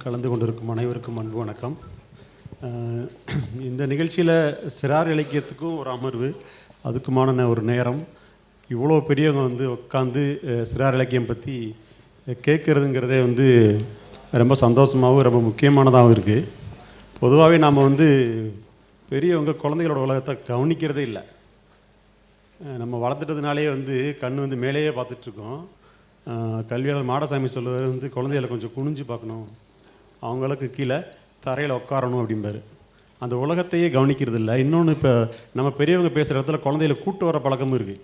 கலந்து கொண்டிருக்கும் அனைவருக்கும் அன்பு வணக்கம். இந்த நிகழ்ச்சியில் சிறார் இலக்கியத்துக்கும் ஒரு அமர்வு, அதுக்குமான ஒரு நேரம், இவ்வளோ பெரியவங்க வந்து உட்காந்து சிறார் இலக்கியம் பற்றி கேட்குறதுங்கிறதே வந்து ரொம்ப சந்தோஷமாகவும் ரொம்ப முக்கியமானதாகவும் இருக்குது. பொதுவாகவே நாம் வந்து பெரியவங்க குழந்தைகளோட உலகத்தை கவனிக்கிறதே இல்லை. நம்ம வளர்த்துட்டதுனாலே வந்து கண் வந்து மேலேயே பார்த்துட்ருக்கோம். கல்வியாளர் மாடசாமி சொல்லுவார் வந்து குழந்தைகளை கொஞ்சம் குனிஞ்சு பார்க்கணும், அவங்களுக்கு கீழே தரையில் உட்காரணும் அப்படிம்பாரு. அந்த உலகத்தையே கவனிக்கிறது இல்லை. இன்னொன்று, இப்போ நம்ம பெரியவங்க பேசுகிற இடத்துல குழந்தைகளை கூட்டு வர பழக்கமும் இருக்குது.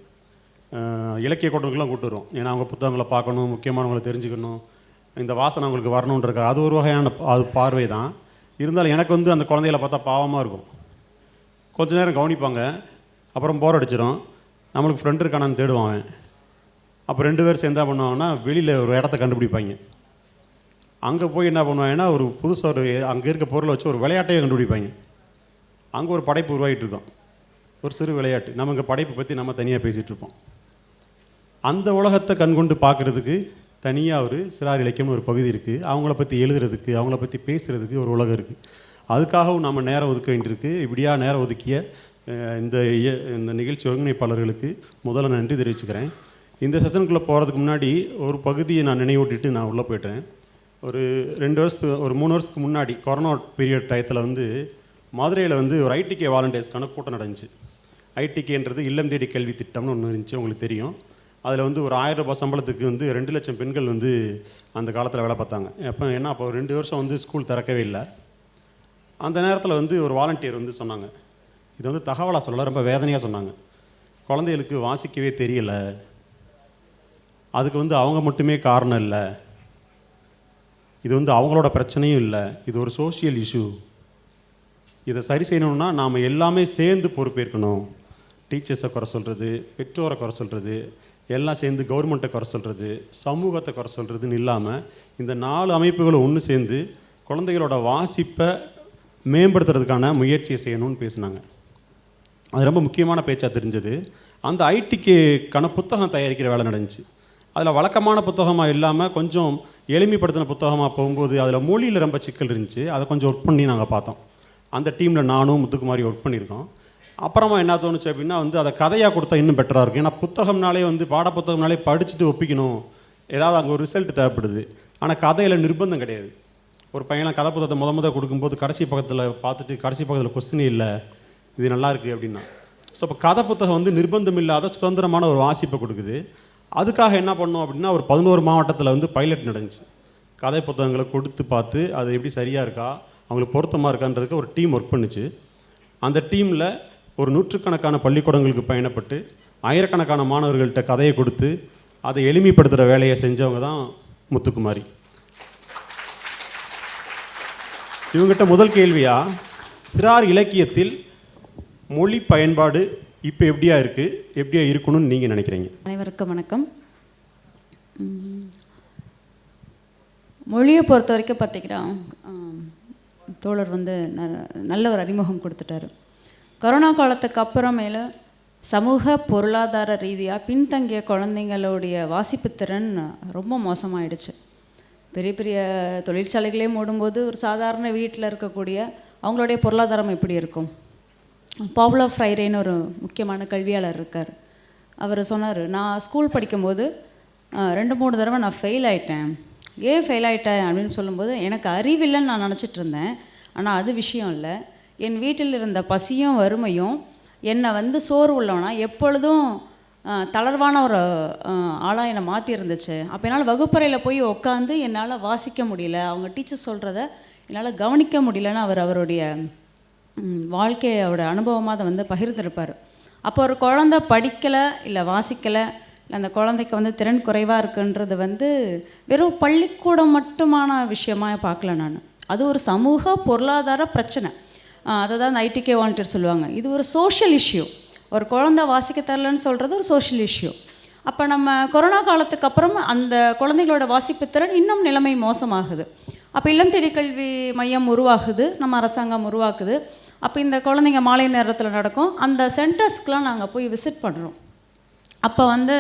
இலக்கிய கூட்டங்களுக்கெல்லாம் கூட்டு வரும். ஏன்னா அவங்க புத்தகங்களை பார்க்கணும், முக்கியமானவங்களை தெரிஞ்சுக்கணும், இந்த வாசனை அவங்களுக்கு வரணுன்றக்கா. அது ஒரு வகையான அது பார்வை தான். இருந்தாலும் எனக்கு வந்து அந்த குழந்தைகளை பார்த்தா பாவமாக இருக்கும். கொஞ்ச நேரம் கவனிப்பாங்க, அப்புறம் போர் அடிச்சிடும். நம்மளுக்கு ஃப்ரெண்டு இருக்கானான்னு தேடுவான். அப்போ 2 பேர் சேர்ந்தா பண்ணுவாங்கன்னா வெளியில் ஒரு இடத்த கண்டுபிடிப்பாங்க. அங்கே போய் என்ன பண்ணுவாங்கன்னா ஒரு புதுசாக ஒரு அங்கே இருக்க பொருளை வச்சு ஒரு விளையாட்டையே கண்டுபிடிப்பாங்க. அங்கே ஒரு படைப்பு உருவாகிட்டு இருக்கோம், ஒரு சிறு விளையாட்டு. நம்ம இங்கே படைப்பை பற்றி நம்ம தனியாக பேசிகிட்டு இருப்போம். அந்த உலகத்தை கண்கொண்டு பார்க்குறதுக்கு தனியாக ஒரு சிறார் இலக்கியம்னு ஒரு பகுதி இருக்குது. அவங்கள பற்றி எழுதுறதுக்கு, அவங்கள பற்றி பேசுகிறதுக்கு ஒரு உலகம் இருக்குது. அதுக்காகவும் நம்ம நேரம் ஒதுக்க வேண்டியிருக்கு. இப்படியா நேரம் ஒதுக்கிய இந்த நிகழ்ச்சி ஒருங்கிணைப்பாளர்களுக்கு முதல்ல நன்றி தெரிவிச்சுக்கிறேன். இந்த செஷனுக்குள்ளே போகிறதுக்கு முன்னாடி ஒரு பகுதியை நான் நினைவூட்டிட்டு நான் உள்ளே போய்ட்டேன். ஒரு 3 வருஷத்துக்கு முன்னாடி கொரோனா பீரியட் டயத்தில் வந்து மதுரையில் வந்து ஒரு ஐடிகே வாலண்டியர்ஸ்க்கான கூட்டம் நடந்துச்சு. ஐடிகேன்றது இல்லம் தேடி கல்வி திட்டம்னு ஒன்று இருந்துச்சு, உங்களுக்கு தெரியும். அதில் வந்து ஒரு 1000 ரூபாய் சம்பளத்துக்கு வந்து 2 லட்சம் பெண்கள் வந்து அந்த காலத்தில் வேலை பார்த்தாங்க. அப்போ 2 வருஷம் வந்து ஸ்கூல் திறக்கவே இல்லை. அந்த நேரத்தில் வந்து ஒரு வாலண்டியர் வந்து சொன்னாங்க, இது வந்து தகவலாக சொல்லலை, ரொம்ப வேதனையாக சொன்னாங்க. குழந்தைகளுக்கு வாசிக்கவே தெரியலை, அதுக்கு வந்து அவங்க மட்டுமே காரணம் இல்லை, இது வந்து அவங்களோட பிரச்சனையும் இல்லை, இது ஒரு சோஷியல் இஷ்யூ. இதை சரி செய்யணும்னா நாம் எல்லாமே சேர்ந்து பொறுப்பேற்கணும். டீச்சர்ஸை குறை சொல்கிறது, பெற்றோரை குறை சொல்கிறது, எல்லாம் சேர்ந்து கவர்மெண்ட்டை குறை சொல்கிறது, சமூகத்தை குறை சொல்கிறதுன்னு இல்லாமல் இந்த 4 அமைப்புகளும் ஒன்று சேர்ந்து குழந்தைகளோட வாசிப்பை மேம்படுத்துறதுக்கான முயற்சியை செய்யணும்னு பேசினாங்க. அது ரொம்ப முக்கியமான பேச்சாக தெரிஞ்சது. அந்த ஐடிக்கான புத்தகம் தயாரிக்கிற வேலை நடந்துச்சு. அதில் வழக்கமான புத்தகமாக இல்லாமல் கொஞ்சம் எளிமைப்படுத்தின புத்தகமாக போகும்போது அதில் மொழியில் ரொம்ப சிக்கல் இருந்துச்சு. அதை கொஞ்சம் ஒர்க் பண்ணி நாங்கள் பார்த்தோம். அந்த டீமில் நானும் முத்துக்குமாரி ஒர்க் பண்ணியிருக்கோம். அப்புறமா என்ன தோணுச்சு அப்படின்னா வந்து அதை கதையாக கொடுத்தா இன்னும் பெட்டராக இருக்கும். ஏன்னா புத்தகம்னாலே வந்து பாடப்புத்தகம்னாலே படிச்சுட்டு ஒப்பிக்கணும், ஏதாவது அங்கே ஒரு ரிசல்ட் தேவைப்படுது. ஆனால் கதையில் நிர்பந்தம் கிடையாது. ஒரு பையனை கதை புத்தகத்தை முத கொடுக்கும்போது கடைசி பக்கத்தில் பார்த்துட்டு கடைசி பக்கத்தில் கொஸ்டினே இல்லை, இது நல்லா இருக்குது அப்படின்னா. ஸோ இப்போ கதை புத்தகம் வந்து நிர்பந்தம் இல்லாத சுதந்திரமான ஒரு வாசிப்பை கொடுக்குது. அதுக்காக என்ன பண்ணோம் அப்படின்னா ஒரு 11 மாவட்டத்தில் வந்து பைலட் நடந்துச்சு. கதை புத்தகங்களை கொடுத்து பார்த்து அது எப்படி சரியாக இருக்கா, அவங்களுக்கு பொருத்தமாக இருக்கான்றதுக்கு ஒரு டீம் ஒர்க் பண்ணிச்சு. அந்த டீமில் ஒரு 100கணக்கான பள்ளிக்கூடங்களுக்கு பயணப்பட்டு ஆயிரக்கணக்கான மாணவர்கள்ட்ட கதையை கொடுத்து அதை எளிமைப்படுத்துகிற வேலையை செஞ்சவங்க தான் முத்துக்குமாரி. இவங்ககிட்ட முதல் கேள்வியாக, சிறார் இலக்கியத்தில் மொழி பயன்பாடு இப்போ எப்படியா இருக்குது, எப்படியா இருக்கணும்னு நீங்கள் நினைக்கிறீங்க? அனைவருக்கும் வணக்கம். மொழியை பொறுத்த வரைக்கும் பார்த்திங்கன்னா தோழர் வந்து நல்ல ஒரு அறிமுகம் கொடுத்துட்டாரு. கொரோனா காலத்துக்கு அப்புறமேல சமூக பொருளாதார ரீதியாக பின்தங்கிய குழந்தைங்களுடைய வாசிப்பு திறன் ரொம்ப மோசமாயிடுச்சு. பெரிய பெரிய தொழிற்சாலைகளே மூடும்போது ஒரு சாதாரண வீட்டில் இருக்கக்கூடிய அவங்களுடைய பொருளாதாரம் எப்படி இருக்கும்? பாவுலோ ஃப்ரைரேன்னு ஒரு முக்கியமான கல்வியாளர் இருக்கார். அவர் சொன்னார், நான் ஸ்கூல் படிக்கும்போது 2-3 தடவை நான் ஃபெயில் ஆகிட்டேன். ஏன் ஃபெயில் ஆகிட்டேன் அப்படின்னு சொல்லும்போது, எனக்கு அறிவில்லைன்னு நான் நினச்சிட்டு இருந்தேன், ஆனால் அது விஷயம் இல்லை. என் வீட்டில் இருந்த பசியும் வறுமையும் என்னை வந்து சோறு உள்ளவனா எப்பொழுதும் தளர்வான ஒரு ஆளாக என்னை மாற்றி இருந்துச்சு. அப்போ என்னால் வகுப்பறையில் போய் உட்காந்து என்னால் வாசிக்க முடியல, அவங்க டீச்சர் சொல்கிறத என்னால் கவனிக்க முடியலன்னு அவருடைய வாழ்க்கையோட அனுபவமாக அதை வந்து பகிர்ந்திருப்பார். அப்போ ஒரு குழந்தை படிக்கலை இல்லை வாசிக்கலை, இல்லை அந்த குழந்தைக்கு வந்து திறன் குறைவாக இருக்குன்றது வந்து வெறும் பள்ளிக்கூடம் மட்டுமான விஷயமாக பார்க்கல நான். அது ஒரு சமூக பொருளாதார பிரச்சனை. அதை தான் அந்த ஐடிகே வாலண்டியர் சொல்லுவாங்க, இது ஒரு சோஷியல் இஷ்யூ. ஒரு குழந்தை வாசிக்க தரலன்னு சொல்கிறது ஒரு சோஷியல் இஷ்யூ. அப்போ நம்ம கொரோனா காலத்துக்கு அப்புறம் அந்த குழந்தைங்களோட வாசிப்பு திறன் இன்னும் நிலைமை மோசமாகுது. அப்போ இல்லம் தேடி கல்வி மையம் உருவாகுது, நம்ம அரசாங்கம் உருவாக்குது. அப்போ இந்த குழந்தைங்க மாலை நேரத்தில் நடக்கும், அந்த சென்டர்ஸ்க்கெலாம் நாங்கள் போய் விசிட் பண்ணுறோம். அப்போ வந்து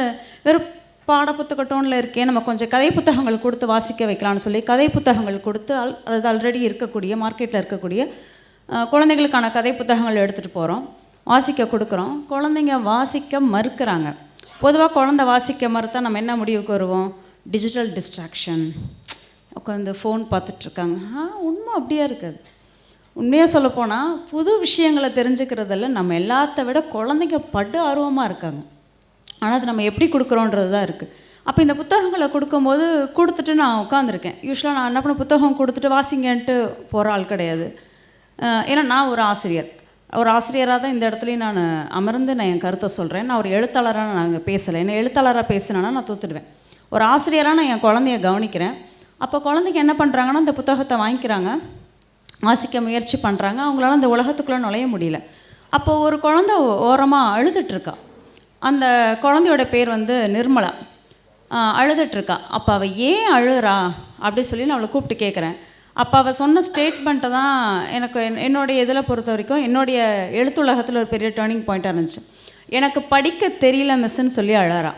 வெறும் பாடப்புத்தக டோனில் இருக்கே, நம்ம கொஞ்சம் கதை புத்தகங்கள் கொடுத்து வாசிக்க வைக்கலாம்னு சொல்லி கதை புத்தகங்கள் கொடுத்து அது ஆல்ரெடி இருக்கக்கூடிய மார்க்கெட்டில் இருக்கக்கூடிய குழந்தைகளுக்கான கதை புத்தகங்கள் எடுத்துகிட்டு போகிறோம், வாசிக்க கொடுக்குறோம். குழந்தைங்க வாசிக்க மறுக்கிறாங்க. பொதுவாக குழந்தை வாசிக்க மறுத்தா நம்ம என்ன முடிவுக்கு வருவோம்? டிஜிட்டல் டிஸ்ட்ராக்ஷன், உட்காந்து ஃபோன் பார்த்துட்ருக்காங்க. உண்மை அப்படியே இருக்காது. உண்மையாக சொல்லப்போனால் புது விஷயங்களை தெரிஞ்சுக்கிறதில்ல நம்ம எல்லாத்த விட குழந்தைங்க படு ஆர்வமாக இருக்காங்க. ஆனால் அது நம்ம எப்படி கொடுக்குறோன்றது தான் இருக்குது. அப்போ இந்த புத்தகங்களை கொடுக்கும்போது கொடுத்துட்டு நான் உட்காந்துருக்கேன். யூஸ்வலாக நான் என்ன பண்ண, புத்தகம் கொடுத்துட்டு வாசிங்கன்ட்டு போகிற ஆள் கிடையாது. ஏன்னா நான் ஒரு ஆசிரியராக தான் இந்த இடத்துலையும் நான் அமர்ந்து நான் என் கருத்தை சொல்கிறேன். நான் ஒரு எழுத்தாளராக நான் பேசலை. என்ன எழுத்தாளராக பேசினேன்னா நான் தோத்துடுவேன். ஒரு ஆசிரியராக நான் என் குழந்தைய கவனிக்கிறேன். அப்போ குழந்தைங்க என்ன பண்ணுறாங்கன்னா, இந்த புத்தகத்தை வாங்கிக்கிறாங்க, வாசிக்க முயற்சி பண்ணுறாங்க. அவங்களால அந்த உலகத்துக்குள்ளே நுழைய முடியல. அப்போது ஒரு குழந்தை ஓரமாக அழுதுட்ருக்கா. அந்த குழந்தையோட பேர் வந்து நிர்மலா. அழுதுட்ருக்கா. அப்போ அவள் ஏன் அழுறா அப்படி சொல்லி நான் அவளை கூப்பிட்டு கேட்குறேன். அப்போ அவள் சொன்ன ஸ்டேட்மெண்ட்டை தான் எனக்கு என்னுடைய இதில் பொறுத்த வரைக்கும் என்னுடைய எழுத்துலகத்தில் ஒரு பெரிய டேர்னிங் பாயிண்ட்டாக இருந்துச்சு. எனக்கு படிக்க தெரியல மிஸ்ஸுன்னு சொல்லி அழறா.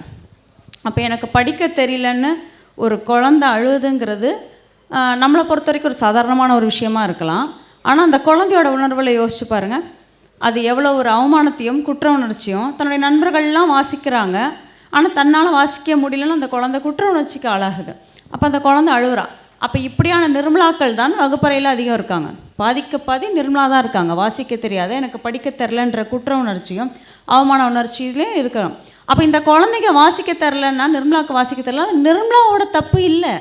அப்போ எனக்கு படிக்க தெரியலன்னு ஒரு குழந்தை அழுதுங்கிறது நம்மளை பொறுத்த வரைக்கும் ஒரு சாதாரணமான ஒரு விஷயமா இருக்கலாம். ஆனால் அந்த குழந்தையோட உணர்வில் யோசிச்சு பாருங்கள். அது எவ்வளோ ஒரு அவமானத்தையும் குற்ற உணர்ச்சியும், தன்னுடைய நண்பர்கள்லாம் வாசிக்கிறாங்க ஆனால் தன்னால் வாசிக்க முடியலன்னு அந்த குழந்தை குற்ற உணர்ச்சிக்கு ஆளாகுது. அப்போ அந்த குழந்தை அழுகுறா. அப்போ இப்படியான நிர்மலாக்கள் தான் வகுப்பறையில் அதிகம் இருக்காங்க. பாதி நிர்மலா தான் இருக்காங்க. வாசிக்க தெரியாத, எனக்கு படிக்க தெரிலன்ற குற்ற உணர்ச்சியும் அவமான உணர்ச்சியிலே இருக்கிறோம். அப்போ இந்த குழந்தைங்க வாசிக்க தெரிலன்னா, நிர்மலாவுக்கு வாசிக்க தெரில, அது நிர்மலாவோட தப்பு இல்லை.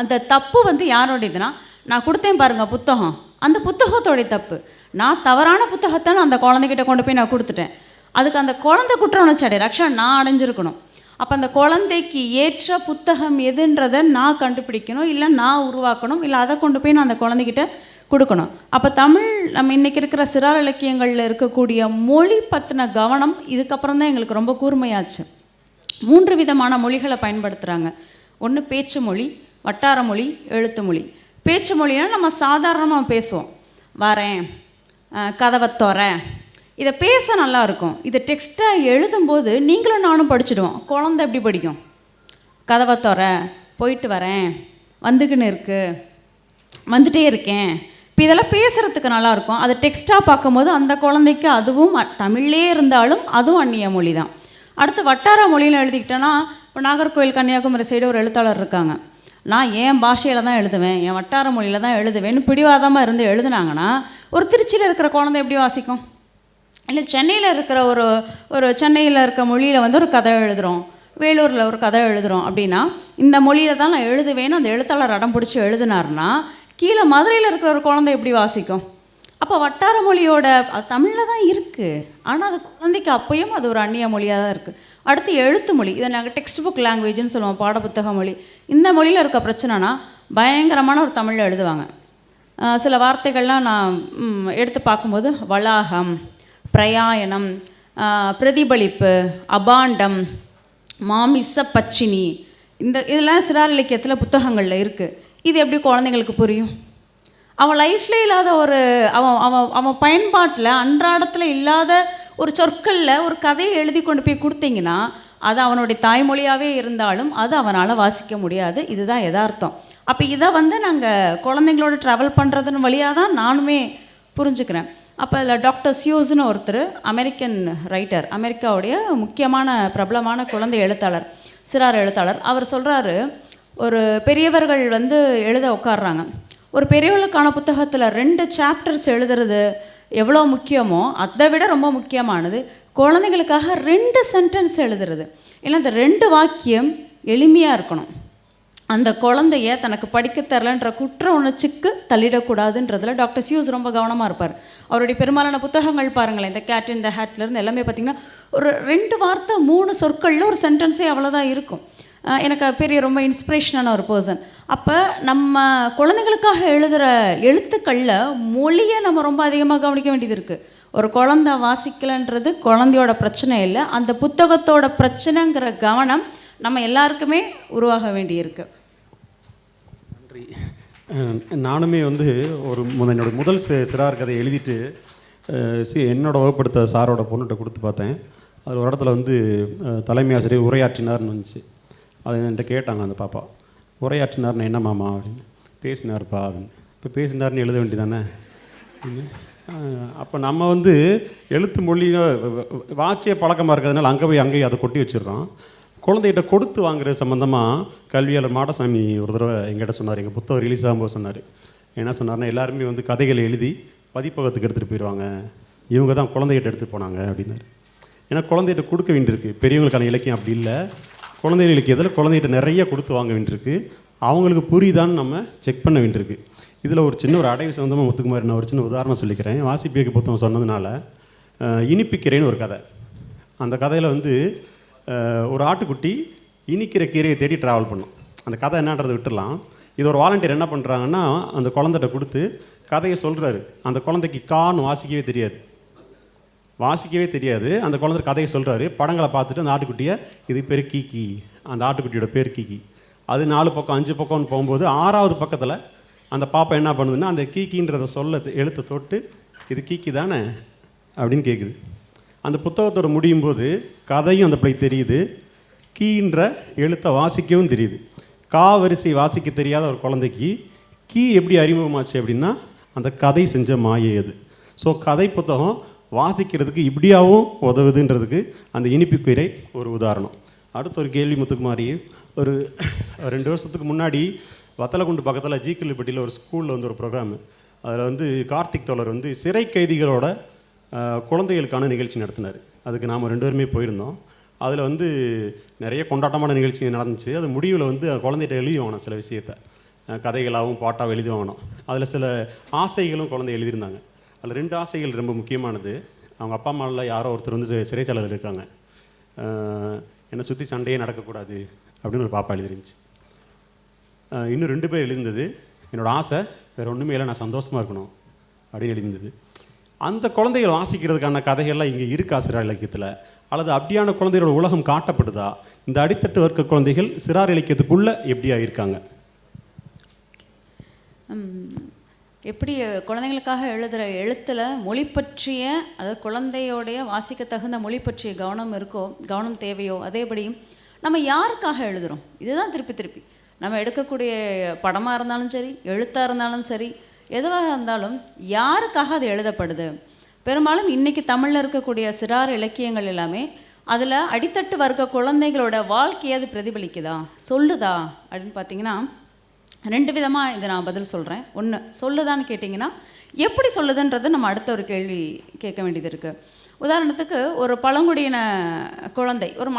அந்த தப்பு வந்து யாரோடையதுன்னா, நான் கொடுத்தேன் பாருங்கள் புத்தகம், அந்த புத்தகத்தோடைய தப்பு. நான் தவறான புத்தகத்தை நான் அந்த குழந்தைகிட்ட கொண்டு போய் நான் கொடுத்துட்டேன். அதுக்கு அந்த குழந்தை குற்ற உணர்ச்சி அடைய ரக்ஷன் நான் அடைஞ்சிருக்கணும். அப்போ அந்த குழந்தைக்கு ஏற்ற புத்தகம் எதுன்றதை நான் கண்டுபிடிக்கணும், இல்லை நான் உருவாக்கணும், இல்லை அதை கொண்டு போய் நான் அந்த குழந்தைகிட்ட கொடுக்கணும். அப்போ தமிழ் நம்ம இன்றைக்கி இருக்கிற சிறார் இலக்கியங்களில் இருக்கக்கூடிய மொழி பற்றின கவனம் இதுக்கப்புறம் தான் எங்களுக்கு ரொம்ப கூர்மையாச்சு. 3 விதமான மொழிகளை பயன்படுத்துகிறாங்க. ஒன்று பேச்சு மொழி, வட்டார மொழி, எழுத்து மொழி. பேச்சு மொழினா நம்ம சாதாரணமாக பேசுவோம், வரேன், கதவை தொறேன், இதை பேச நல்லா இருக்கும். இதை டெக்ஸ்ட்டாக எழுதும்போது நீங்களும் நானும் படிச்சுடுவோம். குழந்தை எப்படி படிக்கும்? கதவை தொற, போயிட்டு வரேன், வந்துக்கின்னு இருக்கு, வந்துட்டே இருக்கேன். இப்போ இதெல்லாம் பேசுகிறதுக்கு நல்லாயிருக்கும். அதை டெக்ஸ்ட்டாக பார்க்கும்போது அந்த குழந்தைக்கு அதுவும் தமிழ்லே இருந்தாலும் அதுவும் அந்நிய மொழி தான். அடுத்து வட்டார மொழியில் எழுதிக்கிட்டேன்னா, இப்போ நாகர்கோவில் கன்னியாகுமரி சைடு ஒரு எழுத்தாளர் இருக்காங்க. நான் என் பாஷையில் தான் எழுதுவேன், என் வட்டார மொழியில் தான் எழுதுவேன்னு பிடிவாதமாக இருந்து எழுதுனாங்கன்னா, ஒரு திருச்சியில் இருக்கிற குழந்தை எப்படி வாசிக்கும்? இல்லை சென்னையில் இருக்கிற ஒரு சென்னையில் இருக்க மொழியில் வந்து ஒரு கதை எழுதுகிறோம், வேலூரில் ஒரு கதை எழுதுகிறோம் அப்படின்னா, இந்த மொழியில் தான் நான் எழுதுவேன்னு அந்த எழுத்தாளர் அடம் பிடிச்சி எழுதினார்னா, கீழே மதுரையில் இருக்கிற ஒரு குழந்தை எப்படி வாசிக்கும்? அப்போ வட்டார மொழியோட தமிழில் தான் இருக்குது, ஆனால் அது குழந்தைக்கு அப்பையும் அது ஒரு அந்நிய மொழியாக தான் இருக்குது. அடுத்து எழுத்து மொழி, இதை நாங்கள் டெக்ஸ்ட் புக் லாங்குவேஜ்னு சொல்லுவோம், பாடப்புத்தக மொழி. இந்த மொழியில் இருக்க பிரச்சனைனா பயங்கரமான ஒரு தமிழில் எழுதுவாங்க. சில வார்த்தைகள்லாம் நான் எடுத்து பார்க்கும்போது வளாகம், பிரயாயணம், பிரதிபலிப்பு, அபாண்டம், மாமிச பச்சினி, இதெல்லாம் சிறார் இலக்கியத்தில் புத்தகங்களில் இருக்குது. இது எப்படி குழந்தைங்களுக்கு புரியும்? அவன் லைஃப்பில் இல்லாத ஒரு அவன் பயன்பாட்டில் அன்றாடத்தில் இல்லாத ஒரு சொற்களில் ஒரு கதையை எழுதி கொண்டு போய் கொடுத்தீங்கன்னா, அது அவனுடைய தாய்மொழியாகவே இருந்தாலும் அது அவனால் வாசிக்க முடியாது. இதுதான் யதார்த்தம். அப்போ இதை வந்து நாங்கள் குழந்தைங்களோட ட்ராவல் பண்ணுறதுன்னு வழியாக தான் நானுமே புரிஞ்சுக்கிறேன். அப்போ அதில் டாக்டர் சியூஸ்னு ஒருத்தர், அமெரிக்கன் ரைட்டர், அமெரிக்காவுடைய முக்கியமான பிரபலமான குழந்தை எழுத்தாளர், சிறார் எழுத்தாளர். அவர் சொல்கிறாரு, ஒரு பெரியவர்கள் வந்து எழுத உட்காடுறாங்க. ஒரு பெரியவர்களுக்கான புத்தகத்தில் 2 சாப்டர்ஸ் எழுதுறது எவ்வளோ முக்கியமோ அதை விட ரொம்ப முக்கியமானது குழந்தைங்களுக்காக 2 சென்டென்ஸ் எழுதுறது. ஏன்னா அந்த 2 வாக்கியம் எளிமையாக இருக்கணும். அந்த குழந்தைய தனக்கு படிக்க தரலன்ற குற்ற உணர்ச்சிக்கு தள்ளிடக்கூடாதுன்றதில் டாக்டர் சியூஸ் ரொம்ப கவனமாக இருப்பார். அவருடைய பெரும்பாலான புத்தகங்கள் பாருங்களேன், இந்த கேட் இன் த ஹேட்லேருந்து எல்லாமே பார்த்திங்கன்னா ஒரு 2 வார்த்தை 3 சொற்களில் ஒரு சென்டென்ஸே அவ்வளோதான் இருக்கும். எனக்கு பெரிய ரொம்ப இன்ஸ்பிரேஷனான ஒரு பர்சன். அப்போ நம்ம குழந்தைங்களுக்காக எழுதுகிற எழுத்துக்களில் மொழியை நம்ம ரொம்ப அதிகமாக கவனிக்க வேண்டியது இருக்குது. ஒரு குழந்தை வாசிக்கலைன்றது குழந்தையோட பிரச்சனை இல்லை, அந்த புத்தகத்தோட பிரச்சனைங்கிற கவனம் நம்ம எல்லாருக்குமே உருவாக வேண்டியிருக்கு. நன்றி. நானுமே வந்து என்னோட முதல் சிறார் கதை எழுதிட்டு என்னோட வகுப்படுத்த சாரோட பொண்ணுகிட்ட கொடுத்து பார்த்தேன். அது ஒரு இடத்துல வந்து தலைமை ஆசிரியர் உரையாற்றினார்னு வந்துச்சு. அதை என்கிட்ட கேட்டாங்க அந்த பாப்பா, உரையாற்றினார்னு என்ன மாமா அப்படின்னு. பேசினார்ப்பா அப்படின்னு. இப்போ பேசினார்னு எழுத வேண்டியதானே. அப்போ நம்ம வந்து எழுத்து மொழி வாட்சிய பழக்கமாக இருக்கிறதுனால அங்கே போய் அங்கேயும் அதை கொட்டி வச்சிடுறோம். குழந்தைகிட்ட கொடுத்து வாங்குறது சம்மந்தமாக கல்வியாளர் மாடசாமி ஒரு தடவை எங்கிட்ட சொன்னார். எங்கள் புத்தகம் ரிலீஸ் ஆகும்போது சொன்னார். என்ன சொன்னார்னா, எல்லாருமே வந்து கதைகளை எழுதி பதிப்பகத்துக்கு எடுத்துகிட்டு போயிடுவாங்க, இவங்க தான் குழந்தைகிட்ட எடுத்துகிட்டு போனாங்க அப்படின்னாரு. ஏன்னா குழந்தைகிட்ட கொடுக்க வேண்டியிருக்கு. பெரியவங்களுக்கான இலக்கியம் அப்படி இல்லை. குழந்தைகள் இலக்கியத்தில் குழந்தைகிட்ட நிறைய கொடுத்து வாங்க வேண்டியிருக்கு. அவங்களுக்கு புரியுதான்னு நம்ம செக் பண்ண வேண்டியிருக்கு. இதில் ஒரு சின்ன ஒரு அடைவு சம்மந்தமாக முத்துக்குமார் நான் ஒரு சின்ன உதாரணம் சொல்லிக்கிறேன். வாசிப்பியக்கு புத்தகம் சொன்னதுனால, இனிப்பிக்கிறேன்னு ஒரு கதை. அந்த கதையில் வந்து ஒரு ஆட்டுக்குட்டி இனிக்கிற கீரையை தேடி ட்ராவல் பண்ணும். அந்த கதை என்னன்றதை விட்டுடலாம். இது ஒரு வாலண்டியர் என்ன பண்ணுறாங்கன்னா, அந்த குழந்தைகிட்ட கொடுத்து கதையை சொல்கிறாரு. அந்த குழந்தைக்கு கான்னு வாசிக்கவே தெரியாது. அந்த குழந்தை கதையை சொல்கிறாரு. படங்களை பார்த்துட்டு அந்த ஆட்டுக்குட்டியை, இது பேர் கீக்கி, அந்த ஆட்டுக்குட்டியோட பேர் கீக்கி. அது 4 பக்கம் 5 பக்கம்னு போகும்போது 6வது பக்கத்தில் அந்த பாப்பா என்ன பண்ணுதுன்னா, அந்த கீக்கின்றதை சொல்ல எழுத்தை தொட்டு, இது கீக்கி தானே அப்படின்னு கேட்குது. அந்த புத்தகத்தோட முடியும் போது கதையும் அந்த பிள்ளை தெரியுது, கீன்ற எழுத்தை வாசிக்கவும் தெரியுது. கா வரிசை வாசிக்க தெரியாத ஒரு குழந்தைக்கு கீ எப்படி அறிமுகமாச்சு அப்படின்னா, அந்த கதை செஞ்ச மாயை அது. ஸோ கதை புத்தகம் வாசிக்கிறதுக்கு இப்படியாகவும் உதவுதுன்றதுக்கு அந்த இனிப்புக்குறை ஒரு உதாரணம். அடுத்த ஒரு கேள்வி முத்துக்குமாரி, ஒரு 2 வருஷத்துக்கு முன்னாடி வத்தலகுண்டு பக்கத்தில் ஜீக்கிள்ளிப்பட்டியில் ஒரு ஸ்கூலில் வந்து ஒரு ப்ரோக்ராமு. அதில் வந்து கார்த்திக் தோழர் வந்து சிறை கைதிகளோட குழந்தைகளுக்கான நிகழ்ச்சி நடத்தினார். அதுக்கு நாம் 2 பேருமே போயிருந்தோம். அதில் வந்து நிறைய கொண்டாட்டமான நிகழ்ச்சி நடந்துச்சு. அது முடிவில் வந்து குழந்தைகிட்ட எழுதி வாங்கணும், சில விஷயத்தை கதைகளாகவும் பாட்டாகவும் எழுதி வாங்கணும். அதில் சில ஆசைகளும் குழந்தை எழுதியிருந்தாங்க. அதில் 2 ஆசைகள் ரொம்ப முக்கியமானது. அவங்க அப்பா அம்மாவில் யாரோ ஒருத்தர் வந்து சிறைச்சாலையில் இருக்காங்க, என்னை சுற்றி சண்டையே நடக்கக்கூடாது அப்படின்னு ஒரு பாப்பா எழுதிருந்துச்சு. இன்னும் 2 பேர் எழுதியிருந்தது, என்னோடய ஆசை வேறு ஒன்றுமே இல்லை, நான் சந்தோஷமாக இருக்கணும் அப்படின்னு எழுதியிருந்தது. அந்த குழந்தைகள் வாசிக்கிறதுக்கான கதைகள்லாம் இங்கே இருக்கா சிறார் இலக்கியத்தில்? அல்லது அப்படியான குழந்தைகளோட உலகம் காட்டப்படுதா? இந்த அடித்தட்டு வர்க்க குழந்தைகள் சிறார் இலக்கியத்துக்குள்ளே எப்படியா இருக்காங்க? எப்படி குழந்தைங்களுக்காக எழுதுகிற எழுத்தில் மொழி பற்றிய, அதாவது குழந்தையோடைய வாசிக்க தகுந்த மொழி பற்றிய கவனம் தேவையோ, அதேபடி நம்ம யாருக்காக எழுதுகிறோம், இதுதான் திருப்பி நம்ம எடுக்கக்கூடிய படமாக இருந்தாலும் சரி, எழுத்தாக இருந்தாலும் சரி, எதுவாக இருந்தாலும் யாருக்காக அது எழுதப்படுது? பெரும்பாலும் இன்றைக்கி தமிழில் இருக்கக்கூடிய சிறார் இலக்கியங்கள் எல்லாமே அதில் அடித்தட்டு வர்க்க குழந்தைகளோட வாழ்க்கையை அது பிரதிபலிக்குதா, சொல்லுதா அப்படின்னு பார்த்தீங்கன்னா 2 விதமாக இதை நான் பதில் சொல்கிறேன். ஒன்று, சொல்லுதான்னு கேட்டிங்கன்னா எப்படி சொல்லுதுன்றது நம்ம அடுத்த ஒரு கேள்வி கேட்க வேண்டியது இருக்குது. உதாரணத்துக்கு ஒரு பழங்குடியின குழந்தை, ஒரு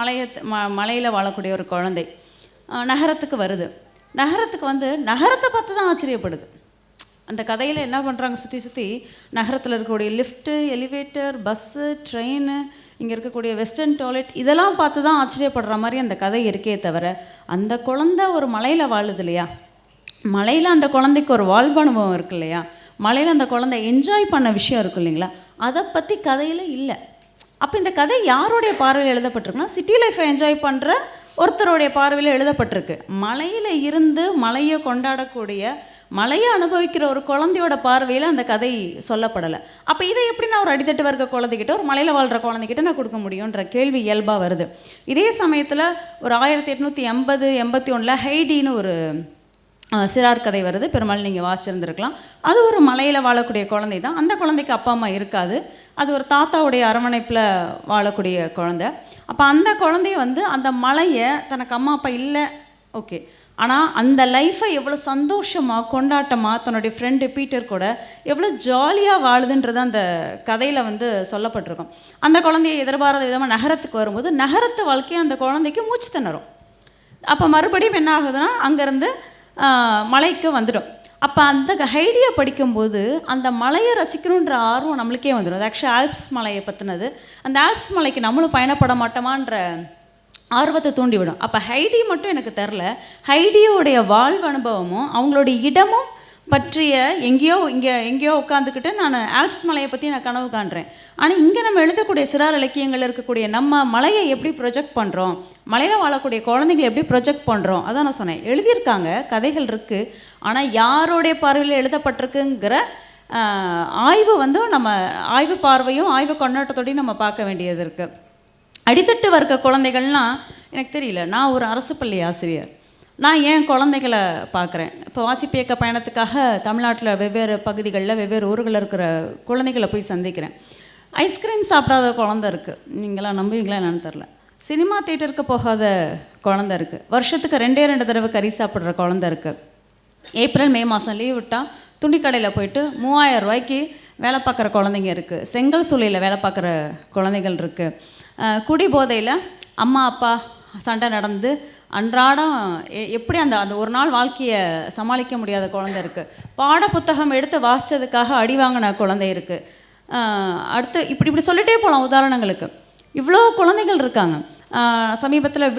மலையில் வாழக்கூடிய ஒரு குழந்தை நகரத்துக்கு வருது. நகரத்துக்கு வந்து நகரத்தை பார்த்து தான் ஆச்சரியப்படுது. அந்த கதையில் என்ன பண்ணுறாங்க, சுற்றி நகரத்தில் இருக்கக்கூடிய லிஃப்ட்டு, எலிவேட்டர், பஸ்ஸு, ட்ரெயின், இங்கே இருக்கக்கூடிய வெஸ்டர்ன் டாய்லெட், இதெல்லாம் பார்த்து தான் ஆச்சரியப்படுற மாதிரி அந்த கதை இருக்கே தவிர, அந்த குழந்தை ஒரு மலையில் வாழுது இல்லையா, மலையில் அந்த குழந்தைக்கு ஒரு வாழ்வு அனுபவம் இருக்கு இல்லையா, மலையில் அந்த குழந்தை என்ஜாய் பண்ண விஷயம் இருக்கு இல்லைங்களா, அதை பற்றி கதையில் இல்லை. அப்போ இந்த கதை யாருடைய பார்வையில் எழுதப்பட்டிருக்குன்னா, சிட்டி லைஃப்பை என்ஜாய் பண்ணுற ஒருத்தருடைய பார்வையில் எழுதப்பட்டிருக்கு. மலையில் இருந்து மலையை கொண்டாடக்கூடிய, மலையை அனுபவிக்கிற ஒரு குழந்தையோட பார்வையில் அந்த கதை சொல்லப்படலை. அப்போ இதை எப்படி நான் ஒரு அடித்தட்டு வர்க்க குழந்தைகிட்ட, ஒரு மலையில் வாழ்கிற குழந்தைகிட்ட நான் கொடுக்க முடியுன்ற கேள்வி இயல்பாக வருது. இதே சமயத்தில் ஒரு 1880-81 ஹைடின்னு ஒரு சிறார் கதை வருது. பெரும்பாலும் நீங்கள் வாசிச்சிருந்துருக்கலாம். அது ஒரு மலையில் வாழக்கூடிய குழந்தை தான். அந்த குழந்தைக்கு அப்பா அம்மா இருக்காது. அது ஒரு தாத்தாவுடைய அரவணைப்பில் வாழக்கூடிய குழந்தை. அப்போ அந்த குழந்தைய வந்து அந்த மலையை தனக்கு அம்மா அப்பா இல்லை, ஓகே, ஆனால் அந்த லைஃப்பை எவ்வளோ சந்தோஷமாக கொண்டாட்டமாக தன்னுடைய ஃப்ரெண்டு பீட்டர் கூட எவ்வளோ ஜாலியாக வாழுதுன்றது அந்த கதையில் வந்து சொல்லப்பட்டிருக்கும். அந்த குழந்தைய எதிர்பாராத விதமாக நகரத்துக்கு வரும்போது நகரத்து வாழ்க்கையை அந்த குழந்தைக்கு மூச்சு திணறும். அப்போ மறுபடியும் என்ன ஆகுதுன்னா, அங்கேருந்து மலைக்கு வந்துடும். அப்போ அந்த ஹைடியை படிக்கும்போது அந்த மலையை ரசிக்கணுன்ற ஆர்வம் நம்மளுக்கே வந்துடும். அது ஆக்சுவலி ஆல்ப்ஸ் மலையை பற்றினது. அந்த ஆல்ப்ஸ் மலைக்கு நம்மளும் பயணப்பட மாட்டோமான்ற ஆர்வத்தை தூண்டிவிடும். அப்போ ஹைடி மட்டும் எனக்கு தெரில, ஹைடியோடைய வாழ்வு அனுபவமும் அவங்களுடைய இடமும் பற்றிய எங்கேயோ உட்காந்துக்கிட்டு நான் ஆல்ப்ஸ் மலையை பற்றி நான் கனவு காண்றேன். ஆனால் இங்கே நம்ம எழுதக்கூடிய சிறார் இலக்கியங்கள் இருக்கக்கூடிய நம்ம மலையை எப்படி ப்ரொஜெக்ட் பண்ணுறோம், மலையில் வாழக்கூடிய குழந்தைங்களை எப்படி ப்ரொஜெக்ட் பண்ணுறோம், அதான் நான் சொன்னேன். எழுதியிருக்காங்க, கதைகள் இருக்குது, ஆனால் யாரோடைய பார்வையில் எழுதப்பட்டிருக்குங்கிற ஆய்வு வந்து நம்ம ஆய்வு பார்வையும் ஆய்வு கண்ணோட்டத்தோடையும் நம்ம பார்க்க வேண்டியது இருக்குது. அடித்தட்டு வர்க்க குழந்தைகள்னால் எனக்கு தெரியல. நான் ஒரு அரசு பள்ளி ஆசிரியர். நான் ஏன் குழந்தைகளை பார்க்குறேன். இப்போ வாசிப்பு இயக்க பயணத்துக்காக தமிழ்நாட்டில் வெவ்வேறு பகுதிகளில் வெவ்வேறு ஊர்களில் இருக்கிற குழந்தைகளை போய் சந்திக்கிறேன். ஐஸ்கிரீம் சாப்பிடாத குழந்தை இருக்குது. நீங்களாம் நம்புவீங்களா என்னன்னு தெரில. சினிமா தியேட்டருக்கு போகாத குழந்தை இருக்குது. வருஷத்துக்கு 2 தடவை கறி சாப்பிட்ற குழந்தை இருக்குது. ஏப்ரல் மே மாதம் லீவ் விட்டால் துணிக்கடையில் போயிட்டு 3000 ரூபாய்க்கு வேலை பார்க்குற குழந்தைங்க இருக்குது. செங்கல் சூளையில் வேலை பார்க்குற குழந்தைகள் இருக்குது. குடி போதையில் அம்மா அப்பா சண்டை நடந்து அன்றாடம் எப்படி அந்த அந்த ஒரு நாள் வாழ்க்கையை சமாளிக்க முடியாத குழந்தை இருக்குது. பாட புத்தகம் எடுத்து வாசித்ததுக்காக அடி வாங்கின குழந்தை இருக்குது. அடுத்து இப்படி சொல்லிட்டே போகலாம் உதாரணங்களுக்கு. இவ்வளோ குழந்தைகள் இருக்காங்க. சமீபத்தில்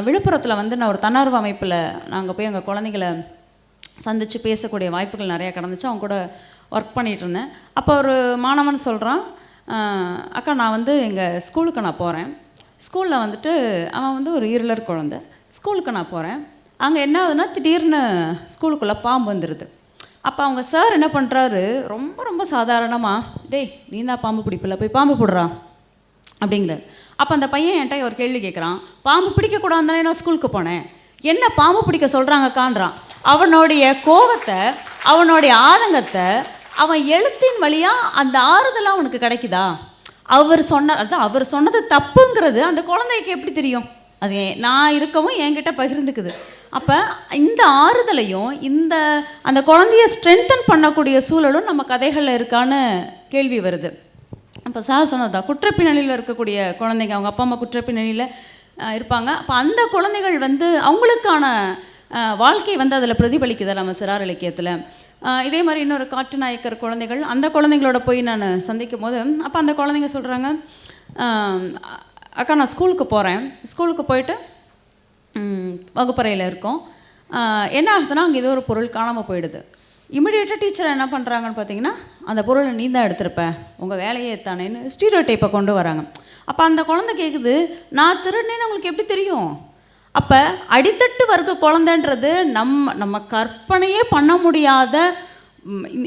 விழுப்புரத்தில் வந்து நான் ஒரு தன்னார்வ அமைப்பில் நாங்கள் போய் எங்கள் குழந்தைகளை சந்தித்து பேசக்கூடிய வாய்ப்புகள் நிறையா கிடந்துச்சு. அவங்க கூட ஒர்க் பண்ணிகிட்டு இருந்தேன். அப்போ ஒரு மாணவன் சொல்கிறான், அக்கா நான் வந்து எங்கள் ஸ்கூலுக்கு நான் போகிறேன். ஸ்கூலில் வந்துட்டு அவன் வந்து ஒரு இருளர் குழந்தை. ஸ்கூலுக்கு நான் போகிறேன். அங்கே என்ன ஆகுதுன்னா திடீர்னு ஸ்கூலுக்குள்ளே பாம்பு வந்துடுது. அப்போ அவங்க சார் என்ன பண்ணுறாரு, ரொம்ப ரொம்ப சாதாரணமாக, டேய் நீ தான் பாம்பு பிடிப்பில்ல, போய் பாம்பு பிடுறான் அப்படிங்கிறார். அப்போ அந்த பையன் என்கிட்ட ஒரு கேள்வி கேட்குறான், பாம்பு பிடிக்கக்கூடாது தானே நான் ஸ்கூலுக்கு போனேன், என்ன பாம்பு பிடிக்க சொல்கிறாங்கக்கான்றான். அவனுடைய கோபத்தை, அவனுடைய ஆதங்கத்தை அவன் எழுத்தின் வழியாக அந்த ஆறுதலாக அவனுக்கு கிடைக்குதா? அவர் சொன்னது தப்புங்கிறது அந்த குழந்தைக்கு எப்படி தெரியும்? அது நான் இருக்கவும் என்கிட்ட பகிர்ந்துக்குது. அப்போ இந்த ஆறுதலையும் அந்த குழந்தைய ஸ்ட்ரென்தன் பண்ணக்கூடிய சூழலும் நம்ம கதைகளில் இருக்கான்னு கேள்வி வருது. அப்போ சார் சொன்னதான், குற்றப்பின்னணியில் இருக்கக்கூடிய குழந்தைங்க, அவங்க அப்பா அம்மா குற்றப்பின்னணியில் இருப்பாங்க. அப்போ அந்த குழந்தைகள் வந்து அவங்களுக்கான வாழ்க்கை வந்து அதில் பிரதிபலிக்குது நம்ம சிறார் இலக்கியத்தில். இதே மாதிரி இன்னொரு காட்டு நாயக்கர் குழந்தைகள், அந்த குழந்தைங்களோட போய் நான் சந்திக்கும் போது அப்போ அந்த குழந்தைங்க சொல்கிறாங்க, அக்கா நான் ஸ்கூலுக்கு போகிறேன். ஸ்கூலுக்கு போயிட்டு வகுப்பறையில் இருக்கோம். என்ன ஆகுதுன்னா அங்கே ஏதோ ஒரு பொருள் காணாமல் போயிடுது. இமிடியேட்டாக டீச்சர் என்ன பண்ணுறாங்கன்னு பார்த்தீங்கன்னா, அந்த பொருளை நீ தான் எடுத்திருப்ப, உங்கள் வேலையே தானேன்னு ஸ்டீரியோடைப்பை கொண்டு வராங்க. அப்போ அந்த குழந்தை கேட்குது, நான் திருடுனேன்னு உங்களுக்கு எப்படி தெரியும்? அப்போ அடித்தட்டு வர்க்க குழந்தைன்றது நம்ம கற்பனையே பண்ண முடியாத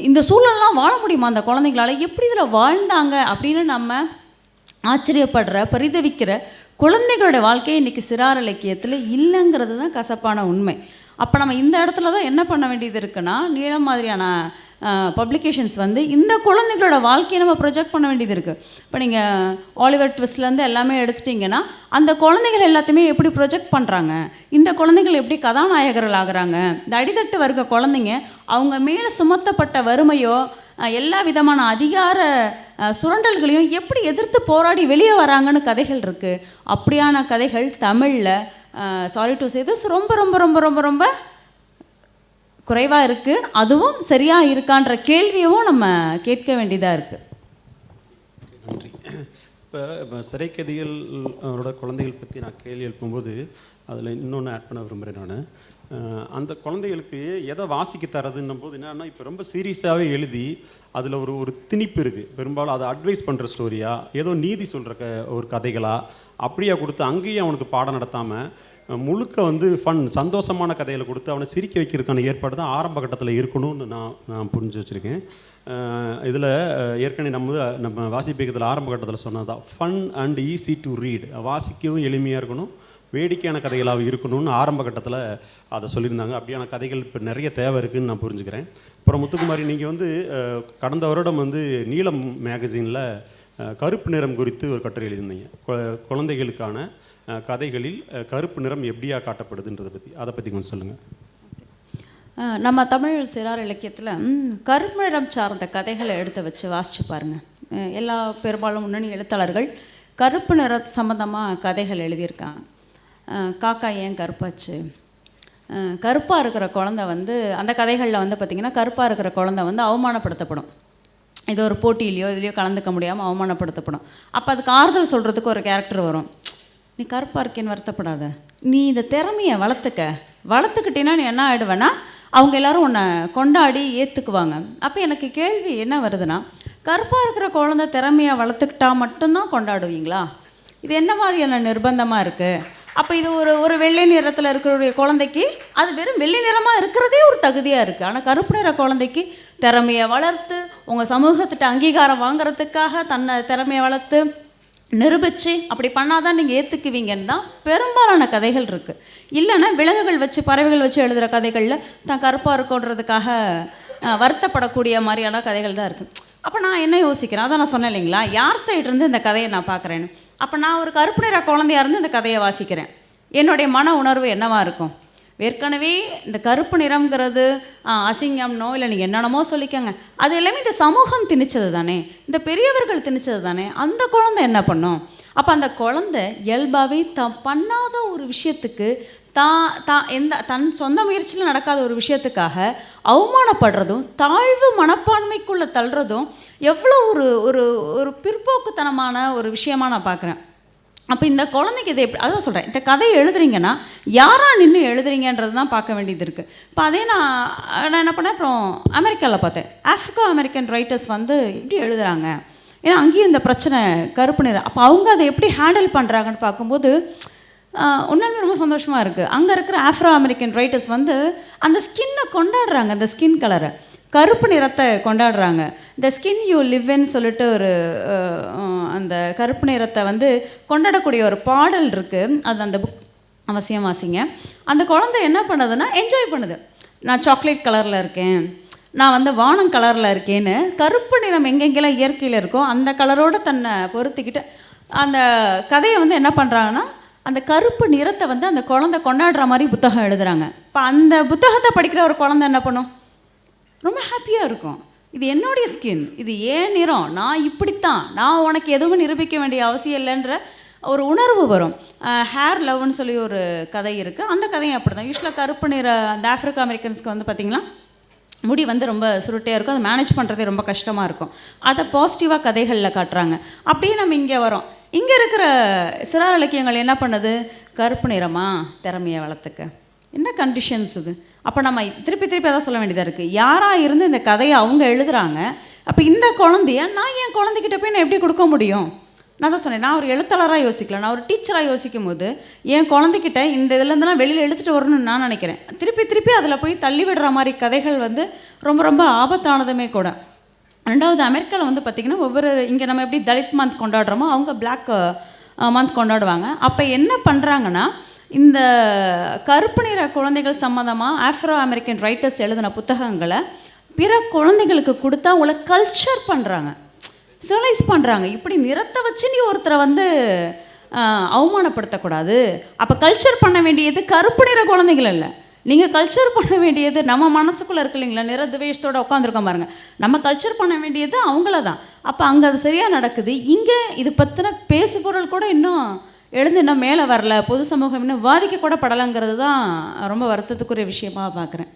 இந்த சூழல்லாம் வாழ முடியுமா அந்த குழந்தைங்களால்? எப்படி இதில் வாழ்ந்தாங்க அப்படின்னு நம்ம ஆச்சரியப்படுற, பரிதவிக்கிற குழந்தைகளோட வாழ்க்கையை இன்றைக்கி சிறார் இலக்கியத்தில் இல்லைங்கிறது தான் கசப்பான உண்மை. அப்போ நம்ம இந்த இடத்துல தான் என்ன பண்ண வேண்டியது இருக்குன்னா, நீளம் மாதிரியான பப்ளிகேஷன்ஸ் வந்து இந்த குழந்தைகளோட வாழ்க்கையை நம்ம ப்ரொஜெக்ட் பண்ண வேண்டியது இருக்குது. இப்போ நீங்கள் ஆலிவர் ட்விஸ்ட்லேருந்து எல்லாமே எடுத்துட்டிங்கன்னா, அந்த குழந்தைகள் எல்லாத்தையுமே எப்படி ப்ரொஜெக்ட் பண்ணுறாங்க, இந்த குழந்தைகள் எப்படி கதாநாயகர்கள் ஆகுறாங்க, இந்த அடித்தட்டு வர்க்க குழந்தைங்க அவங்க மேலே சுமத்தப்பட்ட வறுமையோ எல்லா விதமான அதிகார சுரண்டல்களையும் எப்படி எதிர்த்து போராடி வெளியே வராங்கன்னு கதைகள் இருக்குது. அப்படியான கதைகள் தமிழில் சாரி டு சே திஸ் ரொம்ப ரொம்ப ரொம்ப ரொம்ப ரொம்ப குறைவாக இருக்குது. அதுவும் சரியாக இருக்கான்ற கேள்வியும் நம்ம கேட்க வேண்டியதாக இருக்குது. நன்றி. இப்போ சிறைக்கைதிகளோட குழந்தைகள் பற்றி நான் கேள்வி எழுப்பும்போது அதில் இன்னொன்று ஆட் பண்ண விரும்புகிறேன். நான் அந்த குழந்தைகளுக்கு எதை வாசிக்க தரதுன்னும் போது என்னன்னா, இப்போ ரொம்ப சீரியஸாகவே எழுதி அதில் ஒரு திணிப்பு இருக்குது. பெரும்பாலும் அதை அட்வைஸ் பண்ணுற ஸ்டோரியா, ஏதோ நீதி சொல்கிற ஒரு கதைகளா அப்படியா கொடுத்து அங்கேயும் அவனுக்கு பாடம் நடத்தாமல் முழுக்க வந்து சந்தோஷமான கதைகளை கொடுத்து அவனை சிரிக்க வைக்கிறதுக்கான ஏற்பாடு தான் ஆரம்ப கட்டத்தில் இருக்கணும்னு நான் புரிஞ்சு வச்சுருக்கேன். இதில் ஏற்கனவே நம்ம வாசிப்பியத்தில் ஆரம்ப கட்டத்தில் சொன்னது தான், fun and easy to read, வாசிக்கவும் எளிமையாக இருக்கணும், வேடிக்கையான கதைகளாக இருக்கணும்னு ஆரம்ப கட்டத்தில் அதை சொல்லியிருந்தாங்க. அப்படியான கதைகள் இப்போ நிறைய தேவை இருக்குதுன்னு நான் புரிஞ்சுக்கிறேன். அப்புறம் முத்துக்குமாரி, நீங்கள் வந்து கடந்த வருடம் வந்து நீலம் மேகசினில் கருப்பு நிறம் குறித்து ஒரு கட்டுரை எழுதியிருந்தீங்க. குழந்தைகளுக்கான கதைகளில் கருப்பு நிறம் எப்படியா காட்டப்படுதுன்றதை அதை பற்றி கொஞ்சம் சொல்லுங்கள். நம்ம தமிழ் சிறார் இலக்கியத்தில் கருப்பு நிறம் சார்ந்த கதைகளை எடுத்து வச்சு வாசித்து பாருங்கள். எல்லா பெரும்பாலும் முன்னணி எழுத்தாளர்கள் கருப்பு நிற சம்மந்தமாக கதைகள் எழுதியிருக்காங்க. காக்கா ஏன் கருப்பாச்சு, கருப்பாக இருக்கிற குழந்தை வந்து அந்த கதைகளில் வந்து பார்த்திங்கன்னா கருப்பாக இருக்கிற குழந்தை வந்து அவமானப்படுத்தப்படும். இது ஒரு போட்டியிலையோ இதுலையோ கலந்துக்க முடியாமல் அவமானப்படுத்தப்படும். அப்போ அதுக்கு ஆறுதல் சொல்கிறதுக்கு ஒரு கேரக்டர் வரும், நீ கருப்பாக இருக்கேன்னு வருத்தப்படாத, நீ இந்த திறமையை வளர்த்துக்கிட்டேன்னா நீ என்ன ஆகிடுவேன்னா அவங்க எல்லோரும் உன்னை கொண்டாடி ஏற்றுக்குவாங்க. அப்போ எனக்கு கேள்வி என்ன வருதுன்னா, கருப்பாக இருக்கிற குழந்தை திறமையை வளர்த்துக்கிட்டா மட்டும்தான் கொண்டாடுவீங்களா? இது என்ன மாதிரியான நிர்பந்தமாக இருக்குது? அப்போ இது ஒரு வெள்ளை நிறத்தில் இருக்கிற குழந்தைக்கு அது வெறும் வெள்ளை நிறமாக இருக்கிறதே ஒரு தகுதியாக இருக்குது. ஆனால் கருப்பு நிற குழந்தைக்கு திறமையை வளர்த்து உங்கள் சமூகத்திட்ட அங்கீகாரம் வாங்கிறதுக்காக தன்னை திறமையை வளர்த்து நிரூபித்து அப்படி பண்ணாதான் நீங்கள் ஏற்றுக்குவீங்கன்னு தான் பெரும்பாலான கதைகள் இருக்குது. இல்லைன்னா விலங்குகள் வச்சு பறவைகள் வச்சு எழுதுகிற கதைகளில் தான் கருப்பாக இருக்கோன்றதுக்காக வருத்தப்படக்கூடிய மாதிரியான கதைகள் தான் இருக்குது. அப்போ நான் என்ன யோசிக்கிறேன், அதான் நான் சொன்னேன் இல்லைங்களா, யார் சைடு இருந்து இந்த கதையை நான் பார்க்குறேன்னு. அப்போ நான் ஒரு கருப்பு நிற குழந்தையாக இருந்து இந்த கதையை வாசிக்கிறேன். என்னுடைய மன உணர்வு என்னவாக இருக்கும்? ஏற்கனவே இந்த கருப்பு நிறம்ங்கிறது அசிங்கம்னோ இல்லை நீங்கள் என்னென்னமோ சொல்லிக்கோங்க, அது எல்லாமே இந்த சமூகம் திணிச்சது தானே, இந்த பெரியவர்கள் திணிச்சது தானே. அந்த குழந்தை என்ன பண்ணும்? அப்போ அந்த குழந்தை இயல்பாகவே பண்ணாத ஒரு விஷயத்துக்கு தன் சொந்த முயற்சியில் நடக்காத ஒரு விஷயத்துக்காக அவமானப்படுறதும் தாழ்வு மனப்பான்மைக்குள்ளே தள்ளுறதும் எவ்வளோ ஒரு ஒரு ஒரு பிற்போக்குத்தனமான ஒரு விஷயமாக நான் பார்க்குறேன். அப்போ இந்த குழந்தைக்கு இதை எப்படி, அதான் சொல்கிறேன், இந்த கதையை எழுதுறீங்கன்னா யாராக நின்று எழுதுறீங்கன்றது தான் பார்க்க வேண்டியது இருக்குது. இப்போ அதே நான் என்ன பண்ணேன், அப்புறம் அமெரிக்காவில் பார்த்தேன், ஆஃப்ரிக்கா அமெரிக்கன் ரைட்டர்ஸ் வந்து எப்படி எழுதுகிறாங்க, ஏன்னா அங்கேயும் இந்த பிரச்சனை கருப்பு நிறம். அப்போ அவங்க அதை எப்படி ஹேண்டில் பண்ணுறாங்கன்னு பார்க்கும்போது உண்மையுமே ரொம்ப சந்தோஷமாக இருக்குது. அங்கே இருக்கிற ஆஃப்ரோ அமெரிக்கன் ரைட்டர்ஸ் வந்து அந்த ஸ்கின்னை கொண்டாடுறாங்க, அந்த ஸ்கின் கலரை, கருப்பு நிறத்தை கொண்டாடுறாங்க. இந்த ஸ்கின் யூ லிவ்ன்னு சொல்லிட்டு ஒரு அந்த கருப்பு நிறத்தை வந்து கொண்டாடக்கூடிய ஒரு பாடல் இருக்குது. அது அந்த புக் அவசியம் வாசிங்க. அந்த குழந்தை என்ன பண்ணுதுன்னா என்ஜாய் பண்ணுது. நான் சாக்லேட் கலரில் இருக்கேன், நான் வந்து வானம் கலரில் இருக்கேன்னு கருப்பு நிறம் எங்கெங்கெல்லாம் இயற்கையில் இருக்கோ அந்த கலரோடு தன்னை பொருத்திக்கிட்டு அந்த கதையை வந்து என்ன பண்ணுறாங்கன்னா அந்த கருப்பு நிறத்தை வந்து அந்த குழந்தை கொண்டாடுற மாதிரி புத்தகம் எழுதுகிறாங்க. இப்போ அந்த புத்தகத்தை படிக்கிற ஒரு குழந்தை என்ன பண்ணும்? ரொம்ப ஹாப்பியாக இருக்கும். இது என்னுடைய ஸ்கின், இது ஏன் நிறம், நான் இப்படித்தான், நான் உனக்கு எதுவும் நிரூபிக்க வேண்டிய அவசியம் இல்லைன்ற ஒரு உணர்வு வரும். ஹேர் லவ்னு சொல்லி ஒரு கதை இருக்குது. அந்த கதையும் அப்படி தான். யூஸ்வலாக கருப்பு நிற அந்த ஆஃப்ரிக்கா அமெரிக்கன்ஸ்க்கு வந்து பார்த்திங்கன்னா முடி வந்து ரொம்ப சுருட்டையாக இருக்கும், அதை மேனேஜ் பண்ணுறதே ரொம்ப கஷ்டமாக இருக்கும். அதை பாசிட்டிவாக கதைகளில் காட்டுறாங்க. அப்படியே நம்ம இங்கே வரோம். இங்கே இருக்கிற சிறார் இலக்கியங்கள் என்ன பண்ணுது? கருப்பு நிறமா திறமையை வளர்த்துக்க, என்ன கண்டிஷன்ஸ் இது? அப்போ நம்ம திருப்பி திருப்பி அதான் சொல்ல வேண்டியதாக இருக்குது. யாராக இருந்து இந்த கதையை அவங்க எழுதுகிறாங்க. அப்போ இந்த குழந்தைய நான் என் குழந்தைகிட்ட போய் நான் எப்படி கொடுக்க முடியும்? நான் தான் சொன்னேன், நான் ஒரு எழுத்தாளராக யோசிக்கல, நான் ஒரு டீச்சராக யோசிக்கும் போது என் குழந்தைகிட்ட இந்த இதுலேருந்துலாம் வெளியில் எடுத்துகிட்டு வரணும்னு நான் நினைக்கிறேன். திருப்பி திருப்பி அதில் போய் தள்ளி விடுற மாதிரி கதைகள் வந்து ரொம்ப ரொம்ப ஆபத்தானதுமே கூட. ரெண்டாவது, அமெரிக்காவில் வந்து பார்த்திங்கன்னா ஒவ்வொரு இங்கே நம்ம எப்படி தலித் மந்த் கொண்டாடுறோமோ அவங்க பிளாக் மந்த் கொண்டாடுவாங்க. அப்போ என்ன பண்ணுறாங்கன்னா இந்த கருப்பு நிற குழந்தைகள் சம்மந்தமாக ஆஃப்ரோ அமெரிக்கன் ரைட்டர்ஸ் எழுதின புத்தகங்களை பிற குழந்தைகளுக்கு கொடுத்தா அவங்கள கல்ச்சர் பண்ணுறாங்க, சிவலைஸ் பண்ணுறாங்க. இப்படி நிறத்தை வச்சு நீ ஒருத்தரை வந்து அவமானப்படுத்தக்கூடாது. அப்போ கல்ச்சர் பண்ண வேண்டியது கருப்பு நிற குழந்தைகள் இல்லை, நீங்கள் கல்ச்சர் பண்ண வேண்டியது நம்ம மனசுக்குள்ளே இருக்கு இல்லைங்களா, நிறதுவேஷத்தோடு உட்காந்துருக்கோம் பாருங்கள், நம்ம கல்ச்சர் பண்ண வேண்டியது அவங்கள தான். அப்போ அங்கே அது சரியாக நடக்குது. இங்கே இது பற்றின பேசு பொருள் கூட இன்னும் எழுந்து இன்னும் மேலே வரல, பொது சமூகம் இன்னும் விவாதிக்க கூட படலைங்கிறது தான் ரொம்ப வருத்தத்துக்குரிய விஷயமாக பார்க்குறேன்.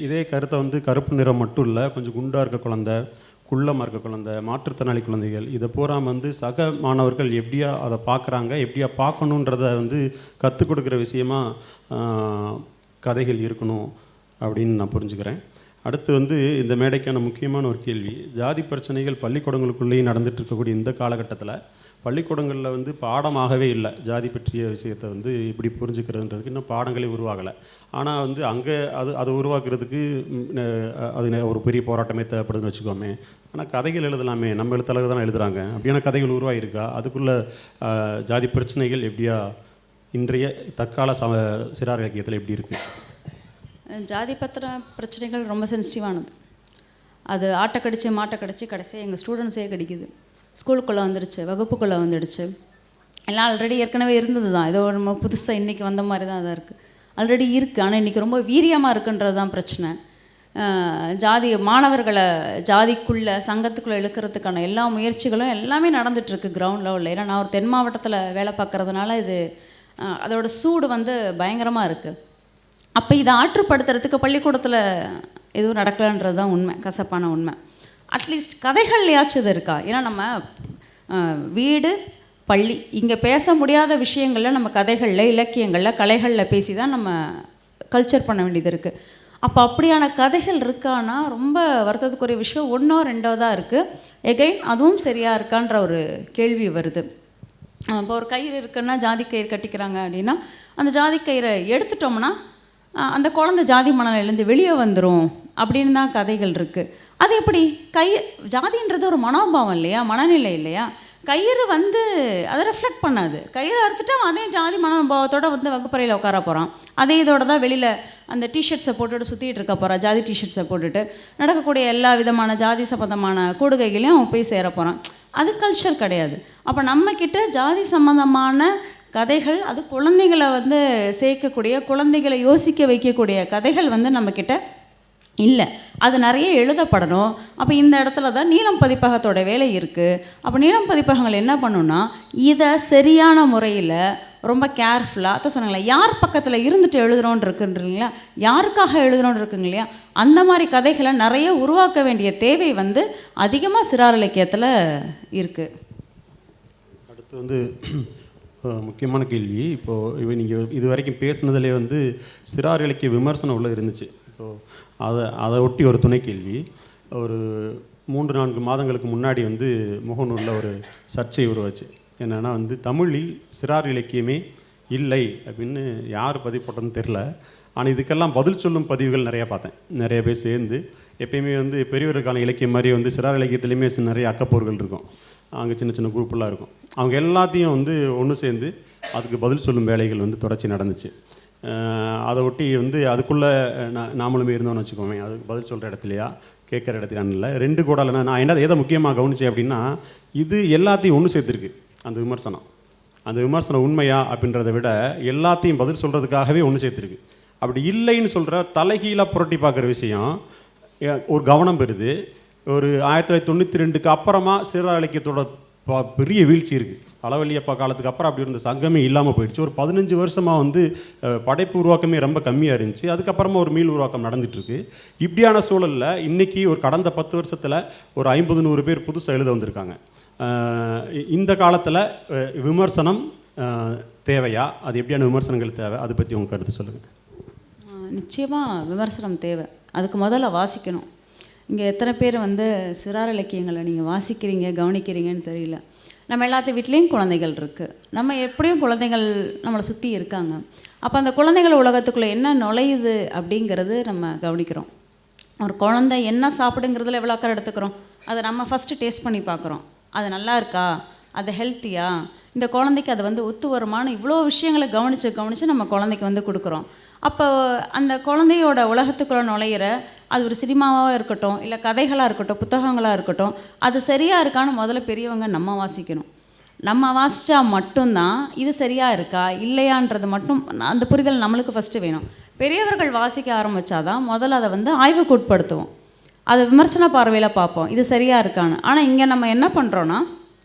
இதே கருத்தை வந்து கருப்பு நிறம் மட்டும் இல்லை, கொஞ்சம் குண்டாக இருக்க குழந்தை, குள்ளமாக இருக்க குழந்தை, மாற்றுத்திறனாளி குழந்தைகள், இதை பூரா வந்து சக மாணவர்கள் எப்படியா அதை பார்க்குறாங்க, எப்படியா பார்க்கணுன்றத வந்து கற்றுக் கொடுக்குற விஷயமா கதைகள் இருக்கணும் அப்படின்னு நான் புரிஞ்சுக்கிறேன். அடுத்து வந்து இந்த மேடைக்கான முக்கியமான ஒரு கேள்வி, ஜாதி பிரச்சனைகள் பள்ளிக்கூடங்களுக்குள்ளேயும் நடந்துட்டு இருக்கக்கூடிய இந்த காலகட்டத்தில் பள்ளிக்கூடங்களில் வந்து பாடமாகவே இல்லை, ஜாதி பற்றிய விஷயத்தை வந்து இப்படி புரிஞ்சுக்கிறதுன்றதுக்கு இன்னும் பாடங்களே உருவாகலை. ஆனால் வந்து அங்கே அதை உருவாக்குறதுக்கு அது ஒரு பெரிய போராட்டமே தேவைப்படுதுன்னு வச்சுக்கோமே. ஆனால் கதைகள் எழுதலாமே, நம்ம எழுத்தாளர்கள் தான் எழுதுகிறாங்க, அப்படியான கதைகள் உருவாகிருக்கா? அதுக்குள்ளே ஜாதி பிரச்சனைகள் எப்படியா இன்றைய தற்கால சிறார் இலக்கியத்தில் எப்படி இருக்குது? ஜாதி பத்திர பிரச்சனைகள் ரொம்ப சென்சிட்டிவானது. அது ஆட்டை கடிச்சு மாட்டை கடிச்சு கடைசியாக எங்கள் ஸ்டூடெண்ட்ஸே கடிக்குது. ஸ்கூலுக்குள்ளே வந்துடுச்சு, வகுப்புக்குள்ளே வந்துடுச்சு. எல்லாம் ஆல்ரெடி ஏற்கனவே இருந்தது தான், ஏதோ நம்ம புதுசாக இன்றைக்கி வந்த மாதிரி தான் அதாக இருக்குது. ஆல்ரெடி இருக்குது, ஆனால் இன்றைக்கி ரொம்ப வீரியமாக இருக்குன்றது தான் பிரச்சனை. ஜாதி மாணவர்களை ஜாதிக்குள்ளே சங்கத்துக்குள்ளே இழுக்கிறதுக்கான எல்லா முயற்சிகளும் எல்லாமே நடந்துகிட்ருக்கு கிரவுண்ட் லெவலில். ஏன்னா நான் ஒரு தென் மாவட்டத்தில் வேலை பார்க்குறதுனால இது அதோட சூடு வந்து பயங்கரமாக இருக்குது. அப்போ இதை ஆற்றுப்படுத்துறதுக்கு பள்ளிக்கூடத்தில் எதுவும் நடக்கலைன்றது தான் உண்மை, கசப்பான உண்மை. அட்லீஸ்ட் கதைகள்லையாச்சும் இது இருக்கா? ஏன்னா நம்ம வீடு பள்ளி இங்கே பேச முடியாத விஷயங்களில் நம்ம கதைகளில் இலக்கியங்களில் கலைகளில் பேசி தான் நம்ம கல்ச்சர் பண்ண வேண்டியது இருக்குது. அப்போ அப்படியான கதைகள் இருக்கான்னா ரொம்ப வருத்தத்துக்குரிய விஷயம். ஒன்றோ ரெண்டோ தான் இருக்குது. எகைன் அதுவும் சரியாக இருக்கான்ற ஒரு கேள்வி வருது. இப்போ ஒரு கயிறு இருக்குன்னா ஜாதி கயிறு கட்டிக்கிறாங்க அப்படின்னா அந்த ஜாதி கயிறை எடுத்துட்டோம்னா அந்த குழந்தை ஜாதி மனநிலையிலேருந்து வெளியே வந்துடும் அப்படின்னு தான் கதைகள் இருக்குது. அது எப்படி ஜாதின்றது ஒரு மனோபாவம் இல்லையா, மனநிலை இல்லையா? கயிறு வந்து அதை ரெஃப்ளெக்ட் பண்ணாது. கயிறு அறுத்துட்டு அவன் அதே ஜாதி மனோபாவத்தோடு வந்து வகுப்பறையில் உட்கார போகிறான். அதே இதோட தான் வெளியில் அந்த டிஷர்ட்ஸை போட்டுட்டு சுற்றிட்டு இருக்க போகிறான். ஜாதி டிஷர்ட்ஸை போட்டுட்டு நடக்கக்கூடிய எல்லா விதமான ஜாதி சம்மந்தமான கூடுகைகளையும் அவன் போய் சேர போகிறான். அது கல்ச்சர் கிடையாது. அப்போ நம்மக்கிட்ட ஜாதி சம்மந்தமான கதைகள், அது குழந்தைகளை வந்து சேர்க்கக்கூடிய, குழந்தைகளை யோசிக்க வைக்கக்கூடிய கதைகள் வந்து நம்மக்கிட்ட இல்லை. அது நிறைய எழுதப்படணும். அப்போ இந்த இடத்துல தான் நீலம் பதிப்பகத்தோட வேலை இருக்குது. அப்போ நீலம் பதிப்பகங்கள் என்ன பண்ணுன்னா, இதை சரியான முறையில் ரொம்ப கேர்ஃபுல்லாக தான் சொன்னாங்களே, யார் பக்கத்தில் இருந்துட்டு எழுதுகிறோன்னு இருக்குன்றீங்களா, யாருக்காக எழுதுகிறோன்னு இருக்குங்க இல்லையா, அந்த மாதிரி கதைகளை நிறைய உருவாக்க வேண்டிய தேவை வந்து அதிகமாக சிறார் இலக்கியத்தில் இருக்குது. அடுத்து வந்து முக்கியமான கேள்வி. இப்போது நீங்கள் இது வரைக்கும் பேசுனதுலேயே வந்து சிறார் இலக்கிய விமர்சனம் உள்ள இருந்துச்சு. இப்போது அதை ஒட்டி ஒரு துணை கேள்வி. ஒரு 3-4 மாதங்களுக்கு முன்னாடி வந்து முகநூலில் ஒரு சர்ச்சை உருவாச்சு. என்னென்னா வந்து தமிழில் சிறார் இலக்கியமே இல்லை அப்படின்னு யார் பதிவு போட்டோன்னு தெரில. ஆனால் இதுக்கெல்லாம் பதில் சொல்லும் பதிவுகள் நிறையா பார்த்தேன். நிறைய பேர் சேர்ந்து எப்பயுமே வந்து பெரியவருக்கான இலக்கியம் மாதிரி வந்து சிறார் இலக்கியத்துலேயுமே நிறைய அக்கப்போர்கள் இருக்கும். அங்கே சின்ன சின்ன குரூப்பெல்லாம் இருக்கும். அவங்க எல்லாத்தையும் வந்து ஒன்று சேர்ந்து அதுக்கு பதில் சொல்லும் வேலைகள் வந்து தொடர்ச்சி நடந்துச்சு. அதை ஒட்டி வந்து அதுக்குள்ளே நாமளுமே இருந்தோம்னு வச்சுக்கோமே, அதுக்கு பதில் சொல்கிற இடத்துலையா கேட்குற இடத்துலான்னு இல்லை. 2 கூடாலன்னா நான் என்ன எதை முக்கியமாக கவனித்தேன் அப்படின்னா, இது எல்லாத்தையும் ஒன்று சேர்த்துருக்கு. அந்த விமர்சனம் உண்மையா அப்படின்றத விட எல்லாத்தையும் பதில் சொல்கிறதுக்காகவே ஒன்று சேர்த்துருக்கு. அப்படி இல்லைன்னு சொல்கிற தலைகீழாக புரட்டி பார்க்குற விஷயம் ஒரு கவனம் பெறுது. ஒரு 1992க்கு அப்புறமா சிறார் இலக்கியத்தோட பெரிய வீழ்ச்சி இருக்குது. அளவலியப்பா காலத்துக்கு அப்புறம் அப்படி இருந்த சங்கமே இல்லாமல் போயிடுச்சு. ஒரு 15 வருஷமாக வந்து படைப்பு உருவாக்கமே ரொம்ப கம்மியாக இருந்துச்சு. அதுக்கப்புறமா ஒரு மீள் உருவாக்கம் நடந்துகிட்ருக்கு. இப்படியான சூழலில் இன்றைக்கி ஒரு கடந்த 10 வருஷத்தில் ஒரு 50-100 பேர் புதுசாக எழுத வந்திருக்காங்க. இந்த காலத்தில் விமர்சனம் தேவையா? அது எப்படியான விமர்சனங்கள் தேவை? அதை பற்றி உங்கள் கருத்து சொல்லுங்கள். நிச்சயமாக விமர்சனம் தேவை. அதுக்கு முதல்ல வாசிக்கணும். இங்கே எத்தனை பேர் வந்து சிறார் இலக்கியங்களை நீங்கள் வாசிக்கிறீங்க, கவனிக்கிறீங்கன்னு தெரியல. நம்ம எல்லாத்து வீட்லேயும் குழந்தைகள் இருக்குது. நம்ம எப்படியும் குழந்தைகள் நம்மளை சுற்றி இருக்காங்க. அப்போ அந்த குழந்தைகள் உலகத்துக்குள்ளே என்ன நுழையுது அப்படிங்கிறது நம்ம கவனிக்கிறோம். ஒரு குழந்தை என்ன சாப்பிடுங்கிறதுல எவ்வளோ அக்கறை எடுத்துக்கிறோம். அதை நம்ம ஃபஸ்ட்டு டேஸ்ட் பண்ணி பார்க்குறோம். அது நல்லா இருக்கா, அது ஹெல்த்தியா, இந்த குழந்தைக்கு அது வந்து ஒத்து வருமானு இவ்வளோ விஷயங்களை கவனித்து நம்ம குழந்தைக்கு வந்து கொடுக்குறோம். அப்போ அந்த குழந்தையோட உலகத்துக்குள்ளே நுழையிற அது ஒரு சினிமாவாக இருக்கட்டும், இல்லை கதைகளாக இருக்கட்டும், புத்தகங்களாக இருக்கட்டும், அது சரியாக இருக்கான்னு முதல்ல பெரியவங்க நம்ம வாசிக்கணும். நம்ம வாசித்தா மட்டும்தான் இது சரியாக இருக்கா இல்லையான்றது மட்டும் அந்த புரிதல் நம்மளுக்கு ஃபஸ்ட்டு வேணும். பெரியவர்கள் வாசிக்க ஆரம்பித்தாதான் முதல்ல அதை வந்து ஆய்வுக்கு உட்படுத்துவோம். அதை விமர்சன பார்வையில் பார்ப்போம், இது சரியாக இருக்கான்னு. ஆனால் இங்கே நம்ம என்ன பண்ணுறோன்னா,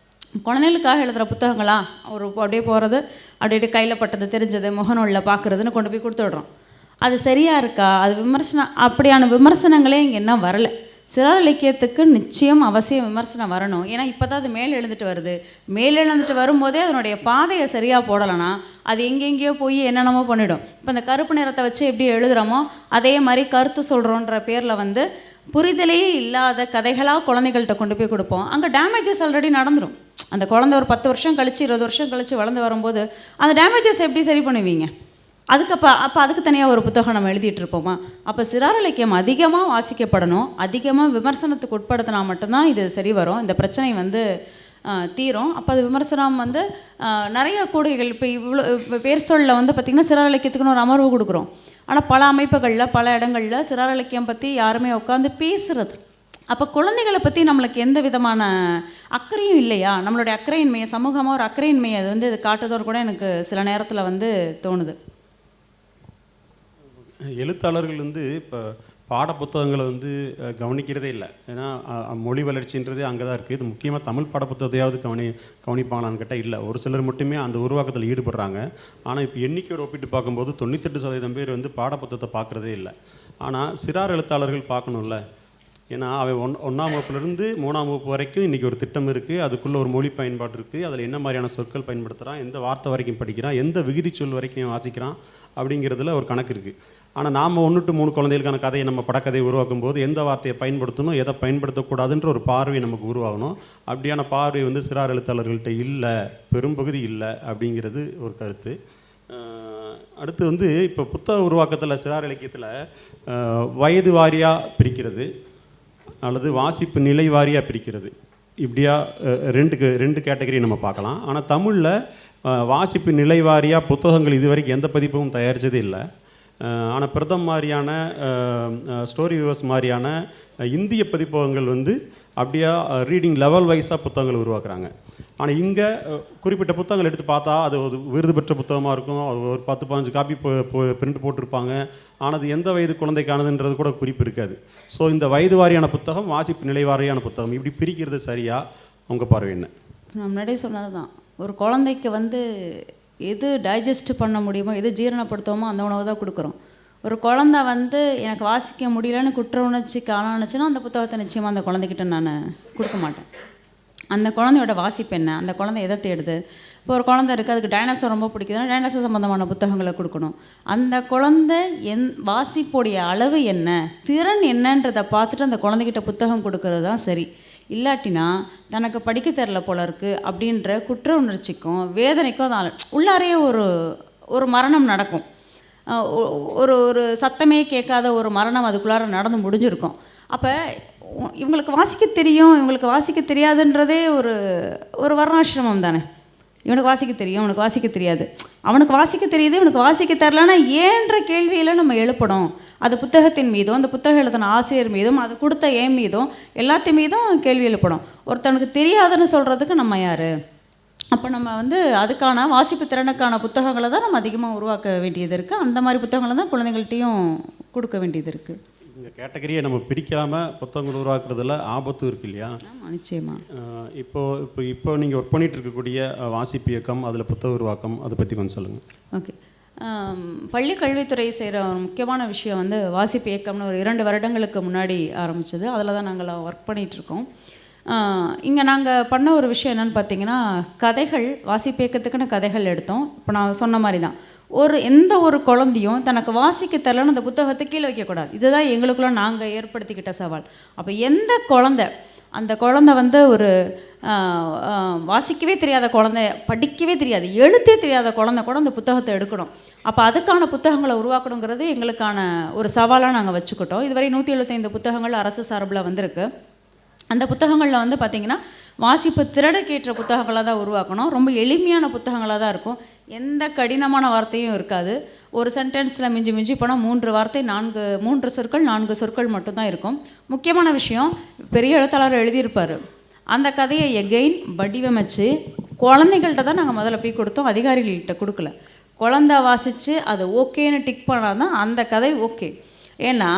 குழந்தைகளுக்காக எழுதுகிற புத்தகங்களா ஒரு அப்படியே போகிறது, அப்படியே கையில் பட்டது தெரிஞ்சது முகநூலில் பார்க்குறதுன்னு கொண்டு போய் கொடுத்துட்றோம். அது சரியாக இருக்கா, அது விமர்சனம், அப்படியான விமர்சனங்களே இங்கே என்ன வரலை. சிறார் இலக்கியத்துக்கு நிச்சயம் அவசியம் விமர்சனம் வரணும். ஏன்னா இப்போ தான் அது மேல் எழுந்துட்டு வருது. மேல் எழுந்துட்டு வரும்போதே அதனுடைய பாதையை சரியாக போடலைன்னா அது எங்கெங்கேயோ போய் என்னென்னமோ பண்ணிடும். இப்போ இந்த கருப்பு நிறத்தை வச்சு எப்படி எழுதுகிறோமோ அதே மாதிரி கருத்து சொல்கிறோன்ற பேரில் வந்து புரிதலே இல்லாத கதைகளாக குழந்தைகள்கிட்ட கொண்டு போய் கொடுப்போம். அங்கே டேமேஜஸ் ஆல்ரெடி நடந்துடும். அந்த குழந்தை ஒரு 10 வருஷம் கழித்து 20 வருஷம் கழித்து வளர்ந்து வரும்போது அந்த டேமேஜஸ் எப்படி சரி பண்ணுவீங்க? அப்போ அதுக்கு தனியாக ஒரு புத்தகம் நம்ம எழுதிட்டு இருப்போமா? அப்போ சிறார் இலக்கியம் அதிகமாக வாசிக்கப்படணும். அதிகமாக விமர்சனத்துக்கு உட்படுத்தினா மட்டும்தான் இது சரி வரும், இந்த பிரச்சனை வந்து தீரும். அப்போ அது விமர்சனம் வந்து நிறைய கூடுகைகள் இப்போ இவ்வளோ பேர் சொல்ல வந்து பார்த்திங்கன்னா சிறார் இலக்கியத்துக்குன்னு ஒரு அமர்வு கொடுக்குறோம். ஆனால் பல அமைப்புகளில் பல இடங்களில் சிறார் இலக்கியம் பற்றி யாருமே உட்காந்து பேசுகிறது. அப்போ குழந்தைகளை பற்றி நம்மளுக்கு எந்த விதமான அக்கறையும் இல்லையா? நம்மளுடைய அக்கறையின்மையை, சமூகமாக ஒரு அக்கறையின்மையை அது வந்து இது காட்டுதோடு கூட எனக்கு சில நேரத்தில் வந்து தோணுது. எழுத்தாளர்கள் வந்து இப்போ பாடப்புத்தகங்களை வந்து கவனிக்கிறதே இல்லை. ஏன்னா மொழி வளர்ச்சின்றதே அங்கே தான் இருக்குது. இது முக்கியமாக தமிழ் பாடப்புத்தகத்தையாவது கவனிப்பாங்களான்னு கேட்டால் இல்லை. ஒரு சிலர் மட்டுமே அந்த உருவாக்கத்தில் ஈடுபடுறாங்க. ஆனால் இப்போ எண்ணிக்கையோடு ஒப்பிட்டு பார்க்கும்போது 98% பேர் வந்து பாடப்புத்தகத்தை பார்க்குறதே இல்லை. ஆனால் சிறார் எழுத்தாளர்கள் பார்க்கணும்ல. ஏன்னா அவன் 1ஆம் வகுப்புலேருந்து 3ஆம் வகுப்பு வரைக்கும் இன்றைக்கி ஒரு திட்டம் இருக்குது. அதுக்குள்ளே ஒரு மொழி பயன்பாடு இருக்குது. அதில் என்ன மாதிரியான சொற்கள் பயன்படுத்துகிறான், எந்த வார்த்தை வரைக்கும் படிக்கிறான், எந்த விகுதி சொல் வரைக்கும் வாசிக்கிறான் அப்படிங்கிறதுல ஒரு கணக்கு இருக்குது. ஆனால் நாம் 1 to 3 குழந்தைகளுக்கான கதையை நம்ம படக்கதையை உருவாக்கும் போது எந்த வார்த்தையை பயன்படுத்தணும், எதை பயன்படுத்தக்கூடாதுன்ற ஒரு பார்வை நமக்கு உருவாகணும். அப்படியான பார்வை வந்து சிறார் எழுத்தாளர்கள்ட்ட இல்லை, பெரும்பகுதி இல்லை அப்படிங்கிறது ஒரு கருத்து. அடுத்து வந்து இப்போ புத்தக உருவாக்கத்தில் சிறார் இலக்கியத்தில் வயது வாரியாக பிரிக்கிறது அல்லது வாசிப்பு நிலை வாரியாக பிரிக்கிறது. இப்படியா ரெண்டு கேட்டகரி நம்ம பார்க்கலாம். ஆனால் தமிழில் வாசிப்பு நிலை வாரியாக புத்தகங்கள் இது வரைக்கும் எந்த பதிப்பும் தயாரித்ததே இல்லை. ஆனால் பிரதம் மாதிரியான ஸ்டோரி வியூவர்ஸ் மாதிரியான இந்திய பதிப்பகங்கள் வந்து அப்படியா ரீடிங் லெவல் வைஸாக புத்தகங்கள் உருவாக்குறாங்க. ஆனால் இங்கே குறிப்பிட்ட புத்தகங்கள் எடுத்து பார்த்தா அது ஒரு விருது பெற்ற புத்தகமாக இருக்கும், ஒரு 10-15 காப்பி பிரிண்ட் போட்டிருப்பாங்க. ஆனால் அது எந்த வயது குழந்தைக்கானதுன்றது கூட குறிப்பு இருக்காது. ஸோ இந்த வயது வாரியான புத்தகம், வாசிப்பு நிலை வாரியான புத்தகம், இப்படி பிரிக்கிறது சரியா? உங்கள் பார்வை என்ன? நான் முன்னாடியே சொன்னது தான், ஒரு குழந்தைக்கு வந்து எது டைஜஸ்ட் பண்ண முடியுமோ, எது ஜீரணப்படுத்துவோமோ அந்த உணவு தான் கொடுக்குறோம். ஒரு குழந்தை வந்து எனக்கு வாசிக்க முடியலன்னு குற்ற உணர்ச்சி காணானுச்சுன்னா அந்த புத்தகத்தை நிச்சயமாக அந்த குழந்தைகிட்ட நான் கொடுக்க மாட்டேன். அந்த குழந்தையோட வாசிப்பு என்ன, அந்த குழந்தை எதை தேடுது. இப்போ ஒரு குழந்தை இருக்குது, அதுக்கு டைனோசர் ரொம்ப பிடிக்குதுன்னா டைனோசர் சம்மந்தமான புத்தகங்களை கொடுக்கணும். அந்த குழந்தை வாசிப்புடைய அளவு என்ன, திறன் என்னன்றதை பார்த்துட்டு அந்த குழந்தைகிட்ட புத்தகம் கொடுக்கறது தான் சரி. இல்லாட்டினா தனக்கு படிக்க தெரில போல இருக்குது அப்படின்ற குற்ற உணர்ச்சிக்கும் வேதனைக்கும் அது உள்ளாரையே ஒரு மரணம் நடக்கும். ஒரு சத்தமே கேட்காத ஒரு மரணம் அதுக்குள்ளார நடந்து முடிஞ்சிருக்கும். அப்போ இவங்களுக்கு வாசிக்க தெரியும், இவங்களுக்கு வாசிக்க தெரியாதுன்றதே ஒரு வர்ணாசிரமம் தானே. இவனுக்கு வாசிக்க தெரியும், இவனுக்கு வாசிக்க தெரியாது, அவனுக்கு வாசிக்க தெரியுது, இவனுக்கு வாசிக்க தெரிலன்னா ஏன்ற கேள்வியில் நம்ம எழுப்பணும். அது புத்தகத்தின் மீதும், அந்த புத்தகம் எழுதின ஆசிரியர் மீதும், அது கொடுத்த ஏன் மீதும், எல்லாத்தையும் மீதும் கேள்வி எழுப்பணும். ஒருத்தனுக்கு தெரியாதுன்னு சொல்கிறதுக்கு நம்ம யார்? அப்போ நம்ம வந்து அதுக்கான வாசிப்பு திறனுக்கான புத்தகங்களை தான் நம்ம அதிகமாக உருவாக்க வேண்டியது இருக்குது. அந்த மாதிரி புத்தகங்களை தான் குழந்தைகள்கிட்டையும் கொடுக்க வேண்டியது இருக்குது. இந்த கேட்டகரியை நம்ம பிரிக்காமல் புத்தகங்கள் உருவாக்குறதுல ஆபத்து இருக்கு இல்லையா? ஆமாம், நிச்சயமாக. இப்போ நீங்கள் ஒர்க் பண்ணிகிட்டு இருக்கக்கூடிய வாசிப்பு இயக்கம், அதில் புத்தக உருவாக்கம், அதை பற்றி கொஞ்சம் சொல்லுங்கள். ஓகே. பள்ளி கல்வித்துறை செய்கிற ஒரு முக்கியமான விஷயம் வந்து வாசிப்பு இயக்கம்னு ஒரு 2 வருடங்களுக்கு முன்னாடி ஆரம்பித்தது. அதில் தான் நாங்கள் ஒர்க் பண்ணிகிட்ருக்கோம். இங்கே நாங்கள் பண்ண ஒரு விஷயம் என்னென்னு பார்த்தீங்கன்னா, கதைகள், வாசிப்பு இயக்கத்துக்குன்னு கதைகள் எடுத்தோம். இப்போ நான் சொன்ன மாதிரி தான், எந்த ஒரு குழந்தையும் தனக்கு வாசிக்க தெரியலன்னு அந்த புத்தகத்தை கீழே வைக்கக்கூடாது. இதுதான் எங்களுக்குள்ள நாங்கள் ஏற்படுத்திக்கிட்ட சவால். அப்போ எந்த குழந்தை, அந்த குழந்தை வந்து ஒரு வாசிக்கவே தெரியாத குழந்தை, படிக்கவே தெரியாது, எழுத்தே தெரியாத குழந்தை கூட அந்த புத்தகத்தை எடுக்கணும். அப்போ அதுக்கான புத்தகங்களை உருவாக்கணுங்கிறது எங்களுக்கான ஒரு சவாலாக நாங்கள் வச்சுக்கிட்டோம். இதுவரை 175 புத்தகங்கள் அரசு சார்பில் வந்திருக்கு. அந்த புத்தகங்களில் வந்து பார்த்திங்கன்னா வாசிப்பு திறனுக்கேற்ற புத்தகங்களாக தான் உருவாக்கணும். ரொம்ப எளிமையான புத்தகங்களாக தான் இருக்கும். எந்த கடினமான வார்த்தையும் இருக்காது. ஒரு சென்டென்ஸில் மிஞ்சி போனால் 3 வார்த்தை, 3 சொற்கள் 4 சொற்கள் மட்டும்தான் இருக்கும். முக்கியமான விஷயம், பெரிய எழுத்தாளர் எழுதியிருப்பார். அந்த கதையை எகெயின் வடிவமைச்சு குழந்தைகள்கிட்ட தான் நாங்கள் முதல்ல போய் கொடுத்தோம், அதிகாரிகள்கிட்ட கொடுக்கல. குழந்தை வாசித்து அது ஓகேன்னு டிக் பண்ணால் தான் அந்த கதை ஓகே. ஏன்னா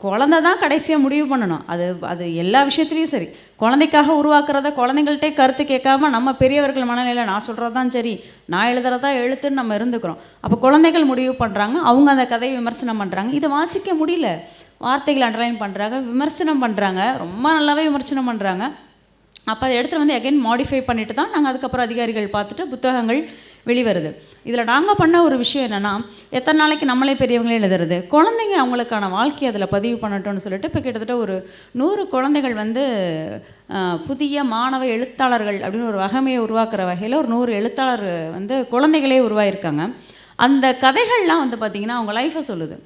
குழந்தை தான் கடைசியாக முடிவு பண்ணணும். அது எல்லா விஷயத்துலேயும் சரி. குழந்தைக்காக உருவாக்குறத குழந்தைங்கள்ட்டே கருத்து கேட்காம நம்ம பெரியவர்கள் மனநிலையில் நான் சொல்கிறது தான் சரி, நான் எழுதுறதா எழுத்துன்னு நம்ம இருந்துக்கிறோம். அப்போ குழந்தைகள் முடிவு பண்ணுறாங்க, அவங்க அந்த கதையை விமர்சனம் பண்ணுறாங்க. இதை வாசிக்க முடியல, வார்த்தைகள் அண்டர்லைன் பண்ணுறாங்க, விமர்சனம் பண்ணுறாங்க, ரொம்ப நல்லாவே விமர்சனம் பண்ணுறாங்க. அப்போ அதை எடுத்துகிட்டு வந்து அகைன் மாடிஃபை பண்ணிட்டு தான் நாங்கள் அதுக்கப்புறம் அதிகாரிகள் பார்த்துட்டு புத்தகங்கள் வெளிவருது. இதில் நாங்கள் பண்ண ஒரு விஷயம் என்னென்னா, எத்தனை நாளைக்கு நம்மளே பெரியவங்களே எழுதுறது, குழந்தைங்க அவங்களுக்கான வாழ்க்கையை அதில் பதிவு பண்ணட்டும்னு சொல்லிட்டு இப்போ கிட்டத்தட்ட ஒரு 100 குழந்தைகள் வந்து புதிய மாணவ எழுத்தாளர்கள் அப்படின்னு ஒரு வகைமையை உருவாக்குற வகையில் ஒரு 100 எழுத்தாளர் வந்து குழந்தைகளே உருவாயிருக்காங்க. அந்த கதைகள்லாம் வந்து பார்த்திங்கன்னா அவங்க லைஃப்பை சொல்லுது.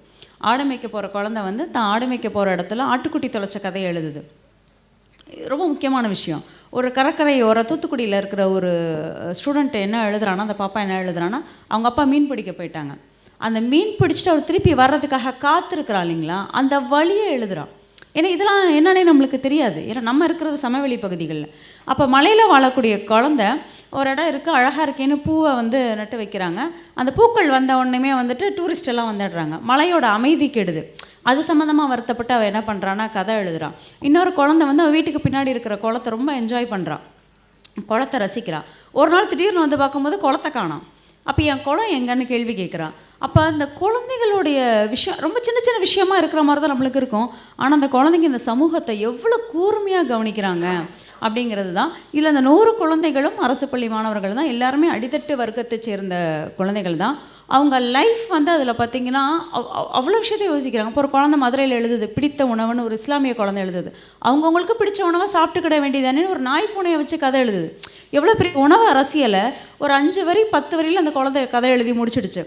ஆடு மேய்க்க போகிற குழந்தை வந்து தான் ஆடு மேய்க்க போகிற இடத்துல ஆட்டுக்குட்டி தொலைச்ச கதையை எழுதுது. ரொம்ப முக்கியமான விஷயம். ஒரு கடற்கரையோர தூத்துக்குடியில் இருக்கிற ஒரு ஸ்டூடெண்ட் என்ன எழுதுறான்னா, அந்த பாப்பா என்ன எழுதுறான்னா, அவங்க அப்பா மீன் பிடிக்க போயிட்டாங்க. அந்த மீன் பிடிச்சிட்டு அவர் திருப்பி வர்றதுக்காக காத்திருக்கிறா இல்லைங்களா, அந்த வழியை எழுதுகிறான். ஏன்னா இதெல்லாம் என்னன்னே நம்மளுக்கு தெரியாது. ஏன்னா நம்ம இருக்கிறது சமவெளி பகுதிகளில். அப்போ மலையில் வாழக்கூடிய குழந்தை ஒரு இடம் இருக்குது, அழகாக இருக்கேன்னு பூவை வந்து நட்டு வைக்கிறாங்க. அந்த பூக்கள் வந்த உடனே வந்துட்டு டூரிஸ்ட் எல்லாம் வந்துடுறாங்க. மலையோட அமைதி கெடுது. அது சம்மந்தமாக வருத்தப்பட்டு அவள் என்ன பண்ணுறான்னா கதை எழுதுகிறான். இன்னொரு குழந்தை வந்து அவள் வீட்டுக்கு பின்னாடி இருக்கிற குளத்தை ரொம்ப என்ஜாய் பண்ணுறான், குளத்தை ரசிக்கிறான். ஒரு நாள் திடீர்னு வந்து பார்க்கும்போது குளத்தை காணோம். அப்போ என் குளம் எங்கன்னு கேள்வி கேட்குறான். அப்போ அந்த குழந்தைகளுடைய விஷயம் ரொம்ப சின்ன சின்ன விஷயமா இருக்கிற மாதிரி தான் நம்மளுக்கு இருக்கும். ஆனால் அந்த குழந்தைங்க இந்த சமூகத்தை எவ்வளோ கூர்மையாக கவனிக்கிறாங்க அப்படிங்கிறது தான். இதில் அந்த 100 குழந்தைகளும் அரசு பள்ளி மாணவர்கள் தான், எல்லாருமே அடித்தட்டு வர்க்கத்தை சேர்ந்த குழந்தைகள் தான். அவங்க லைஃப் வந்து அதில் பார்த்திங்கன்னா அவ்வளோ விஷயத்தை யோசிக்கிறாங்க. இப்போ ஒரு குழந்தை மதுரையில் எழுதுது, பிடித்த உணவுன்னு ஒரு இஸ்லாமிய குழந்தை எழுதுது. அவங்கவுங்களுக்கு பிடிச்ச உணவை சாப்பிட்டுக்கிட வேண்டியதானே ஒரு நாய் பூனையை வச்சு கதை எழுதுது. எவ்வளோ பெரிய உணவு அரசியலை ஒரு 5 வரி 10 வரியில் அந்த குழந்தை கதை எழுதி முடிச்சிடுச்சு.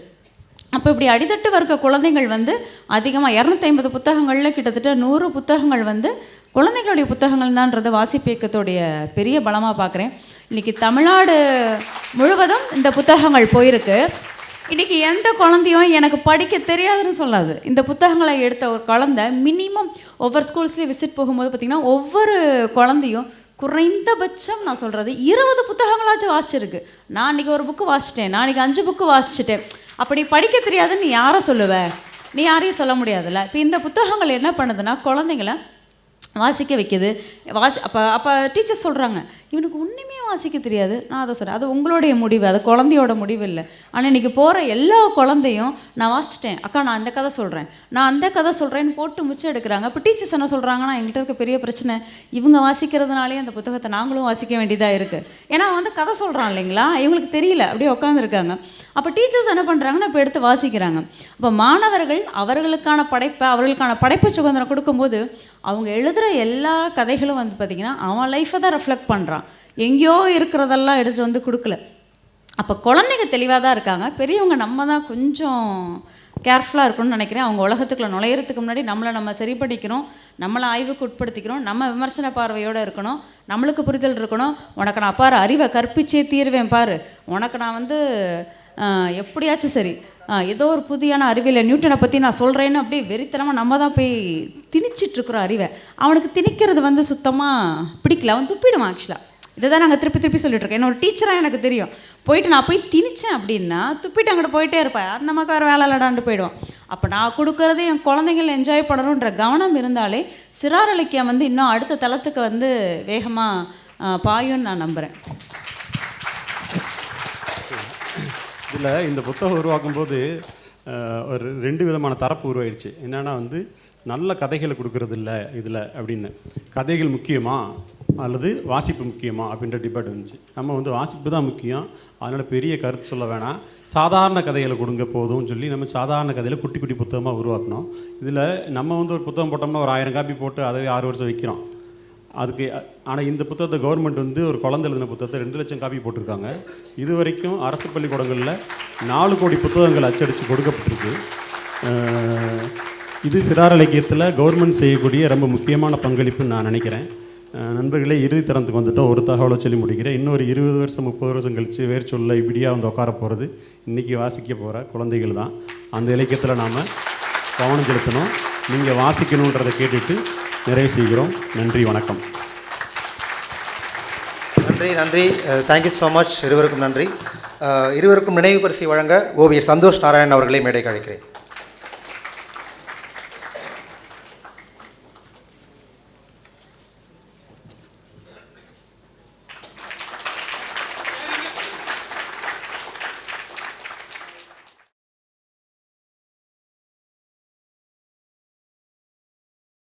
அப்போ இப்படி அடித்தட்டு வர்க்க குழந்தைகள் வந்து அதிகமாக 250 புத்தகங்களில் கிட்டத்தட்ட 100 புத்தகங்கள் வந்து குழந்தைகளுடைய புத்தகங்கள் தான்றது வாசிப்பு இயக்கத்துடைய பெரிய பலமாக பார்க்குறேன். இன்றைக்கி தமிழ்நாடு முழுவதும் இந்த புத்தகங்கள் போயிருக்கு. இன்றைக்கி எந்த குழந்தையும் எனக்கு படிக்க தெரியாதுன்னு சொல்லாது. இந்த புத்தகங்களை எடுத்த ஒரு குழந்தை மினிமம் ஒவ்வொரு ஸ்கூல்ஸ்லேயும் விசிட் போகும்போது பார்த்திங்கன்னா ஒவ்வொரு குழந்தையும் குறைந்தபட்சம் நான் சொல்கிறது 20 புத்தகங்களாச்சும் வாசிச்சிருக்கு. நான் இன்றைக்கி ஒரு புக்கு வாசிச்சிட்டேன், நான் இன்றைக்கி 5 புக்கு வாசிச்சிட்டேன். அப்படி படிக்க தெரியாதுன்னு நீ யாரை சொல்லுவ? நீ யாரையும் சொல்ல முடியாதுல்ல. இப்போ இந்த புத்தகங்கள் என்ன பண்ணுதுன்னா குழந்தைங்கள வாசிக்க வைக்கிது. அப்போ டீச்சர்ஸ் சொல்கிறாங்க இவனுக்கு ஒன்றுமே வாசிக்க தெரியாது. நான் அதை சொல்கிறேன், அது உங்களுடைய முடிவு, அது குழந்தையோட முடிவு இல்லை. ஆனால் இன்றைக்கி போகிற எல்லா குழந்தையும் நான் வாசிச்சிட்டேன் அக்கா, நான் இந்த கதை சொல்கிறேன், நான் அந்த கதை சொல்கிறேன்னு போட்டு மிச்சம் எடுக்கிறாங்க. இப்போ டீச்சர்ஸ் என்ன சொல்கிறாங்கன்னா, எங்கள்கிட்ட இருக்க பெரிய பிரச்சனை இவங்க வாசிக்கிறதுனாலே அந்த புத்தகத்தை நாங்களும் வாசிக்க வேண்டியதாக இருக்குது. ஏன்னா வந்து கதை சொல்கிறான் இல்லைங்களா, இவங்களுக்கு தெரியல, அப்படியே உட்காந்துருக்காங்க. அப்போ டீச்சர்ஸ் என்ன பண்ணுறாங்கன்னா இப்போ எடுத்து வாசிக்கிறாங்க. அப்போ மாணவர்கள் அவர்களுக்கான படைப்பு சுதந்திரம் கொடுக்கும்போது அவங்க எழுதுகிற எல்லா கதைகளும் வந்து பார்த்திங்கன்னா அவன் லைஃப்பை தான் ரெஃப்ளெக்ட் பண்ணுறான், எங்கேயோ இருக்கிறதெல்லாம் எடுத்துகிட்டு வந்து கொடுக்கல. அப்போ குழந்தைங்க தெளிவாக தான் இருக்காங்க. பெரியவங்க நம்ம தான் கொஞ்சம் கேர்ஃபுல்லாக இருக்கணும்னு நினைக்கிறேன். அவங்க உலகத்துக்குள்ளே நுழையிறதுக்கு முன்னாடி நம்ம சரி பண்ணிக்கணும், நம்மளை ஆய்வுக்கு உட்படுத்திக்கணும், நம்ம விமர்சன பார்வையோடு இருக்கணும், நம்மளுக்கு புரிதல் இருக்கணும். உனக்கு நான் பாரு அறிவை கற்பிச்சே தீர்வேன் பாரு, உனக்கு நான் வந்து எப்படியாச்சும் சரி ஏதோ ஒரு புதியான அறிவியல் நியூட்டனை பற்றி நான் சொல்கிறேன்னு அப்படியே வெறித்தனமாக நம்ம தான் போய் திணிச்சிட்ருக்குறோம் அறிவை. அவனுக்கு திணிக்கிறது வந்து சுத்தமாக பிடிக்கல, அவன் துப்பிடுவான். ஆக்சுவலாக இதை தான் நாங்கள் திருப்பி சொல்லிட்டுருக்கேன். என்ன ஒரு டீச்சராக எனக்கு தெரியும், போயிட்டு நான் போய் திணிச்சேன் அப்படின்னா துப்பிட்டு அங்கிட்ட போயிட்டே இருப்பேன், அந்த நமக்கு வேறு வேலை இல்லடான்ட்டு போயிடுவான். அப்போ நான் கொடுக்குறதே என் குழந்தைகள் என்ஜாய் பண்ணணுன்ற கவனம் இருந்தாலே சிறார் இலக்கியம் வந்து இன்னும் அடுத்த தளத்துக்கு வந்து வேகமாக பாயும்னு நான் நம்புகிறேன். இதில் இந்த புத்தகம் உருவாக்கும்போது ஒரு 2 விதமான தரப்பு உருவாயிடுச்சு. என்னென்னா வந்து நல்ல கதைகளை கொடுக்கறது இல்லை இதில் அப்படின்னு, கதைகள் முக்கியமா அல்லது வாசிப்பு முக்கியமா அப்படின்ற டிபேட் வந்துச்சு. நம்ம வந்து வாசிப்பு தான் முக்கியம், அதனால் பெரிய கருத்து சொல்ல வேணாம், சாதாரண கதைகளை கொடுங்க போதும்னு சொல்லி நம்ம சாதாரண கதையில் குட்டி குட்டி புத்தகமாக உருவாக்கணும். இதில் நம்ம வந்து ஒரு புத்தகம் போட்டோம்னா ஒரு 1000 காப்பி போட்டு அதை 6 வருஷம் வைக்கிறோம் அதுக்கு. ஆனால் இந்த புத்தகத்தை கவர்மெண்ட் வந்து ஒரு குழந்தை எழுதின புத்தகத்தை 2 லட்சம் காப்பி போட்டிருக்காங்க. இது வரைக்கும் அரசு பள்ளிக்கூடங்களில் 4 கோடி புத்தகங்கள் அச்சடித்து கொடுக்கப்பட்டிருக்கு. இது சிறார் இலக்கியத்தில் கவர்மெண்ட் செய்யக்கூடிய ரொம்ப முக்கியமான பங்களிப்புன்னு நான் நினைக்கிறேன். நண்பர்களே, இறுதி தரத்துக்கு வந்துட்டோம். ஒரு தகவலை சொல்லி முடிக்கிறேன். இன்னொரு 20 வருஷம் 30 வருஷம் கழித்து வேறு சொல்ல இப்படியாக வந்து உட்கார போகிறது இன்றைக்கி வாசிக்க போகிற குழந்தைகள் தான். அந்த இலக்கியத்தில் நாம் கவனம் செலுத்தணும். நீங்கள் வாசிக்கணுன்றதை கேட்டுட்டு நிறைவு செய்கிறோம். நன்றி, வணக்கம். நன்றி. Thank you so much. இருவருக்கும் நன்றி. இருவருக்கும் நினைவு பரிசை வழங்க ஓவியர் சந்தோஷ் நாராயணன் அவர்களை மேடைக்கு அழைக்கிறேன்.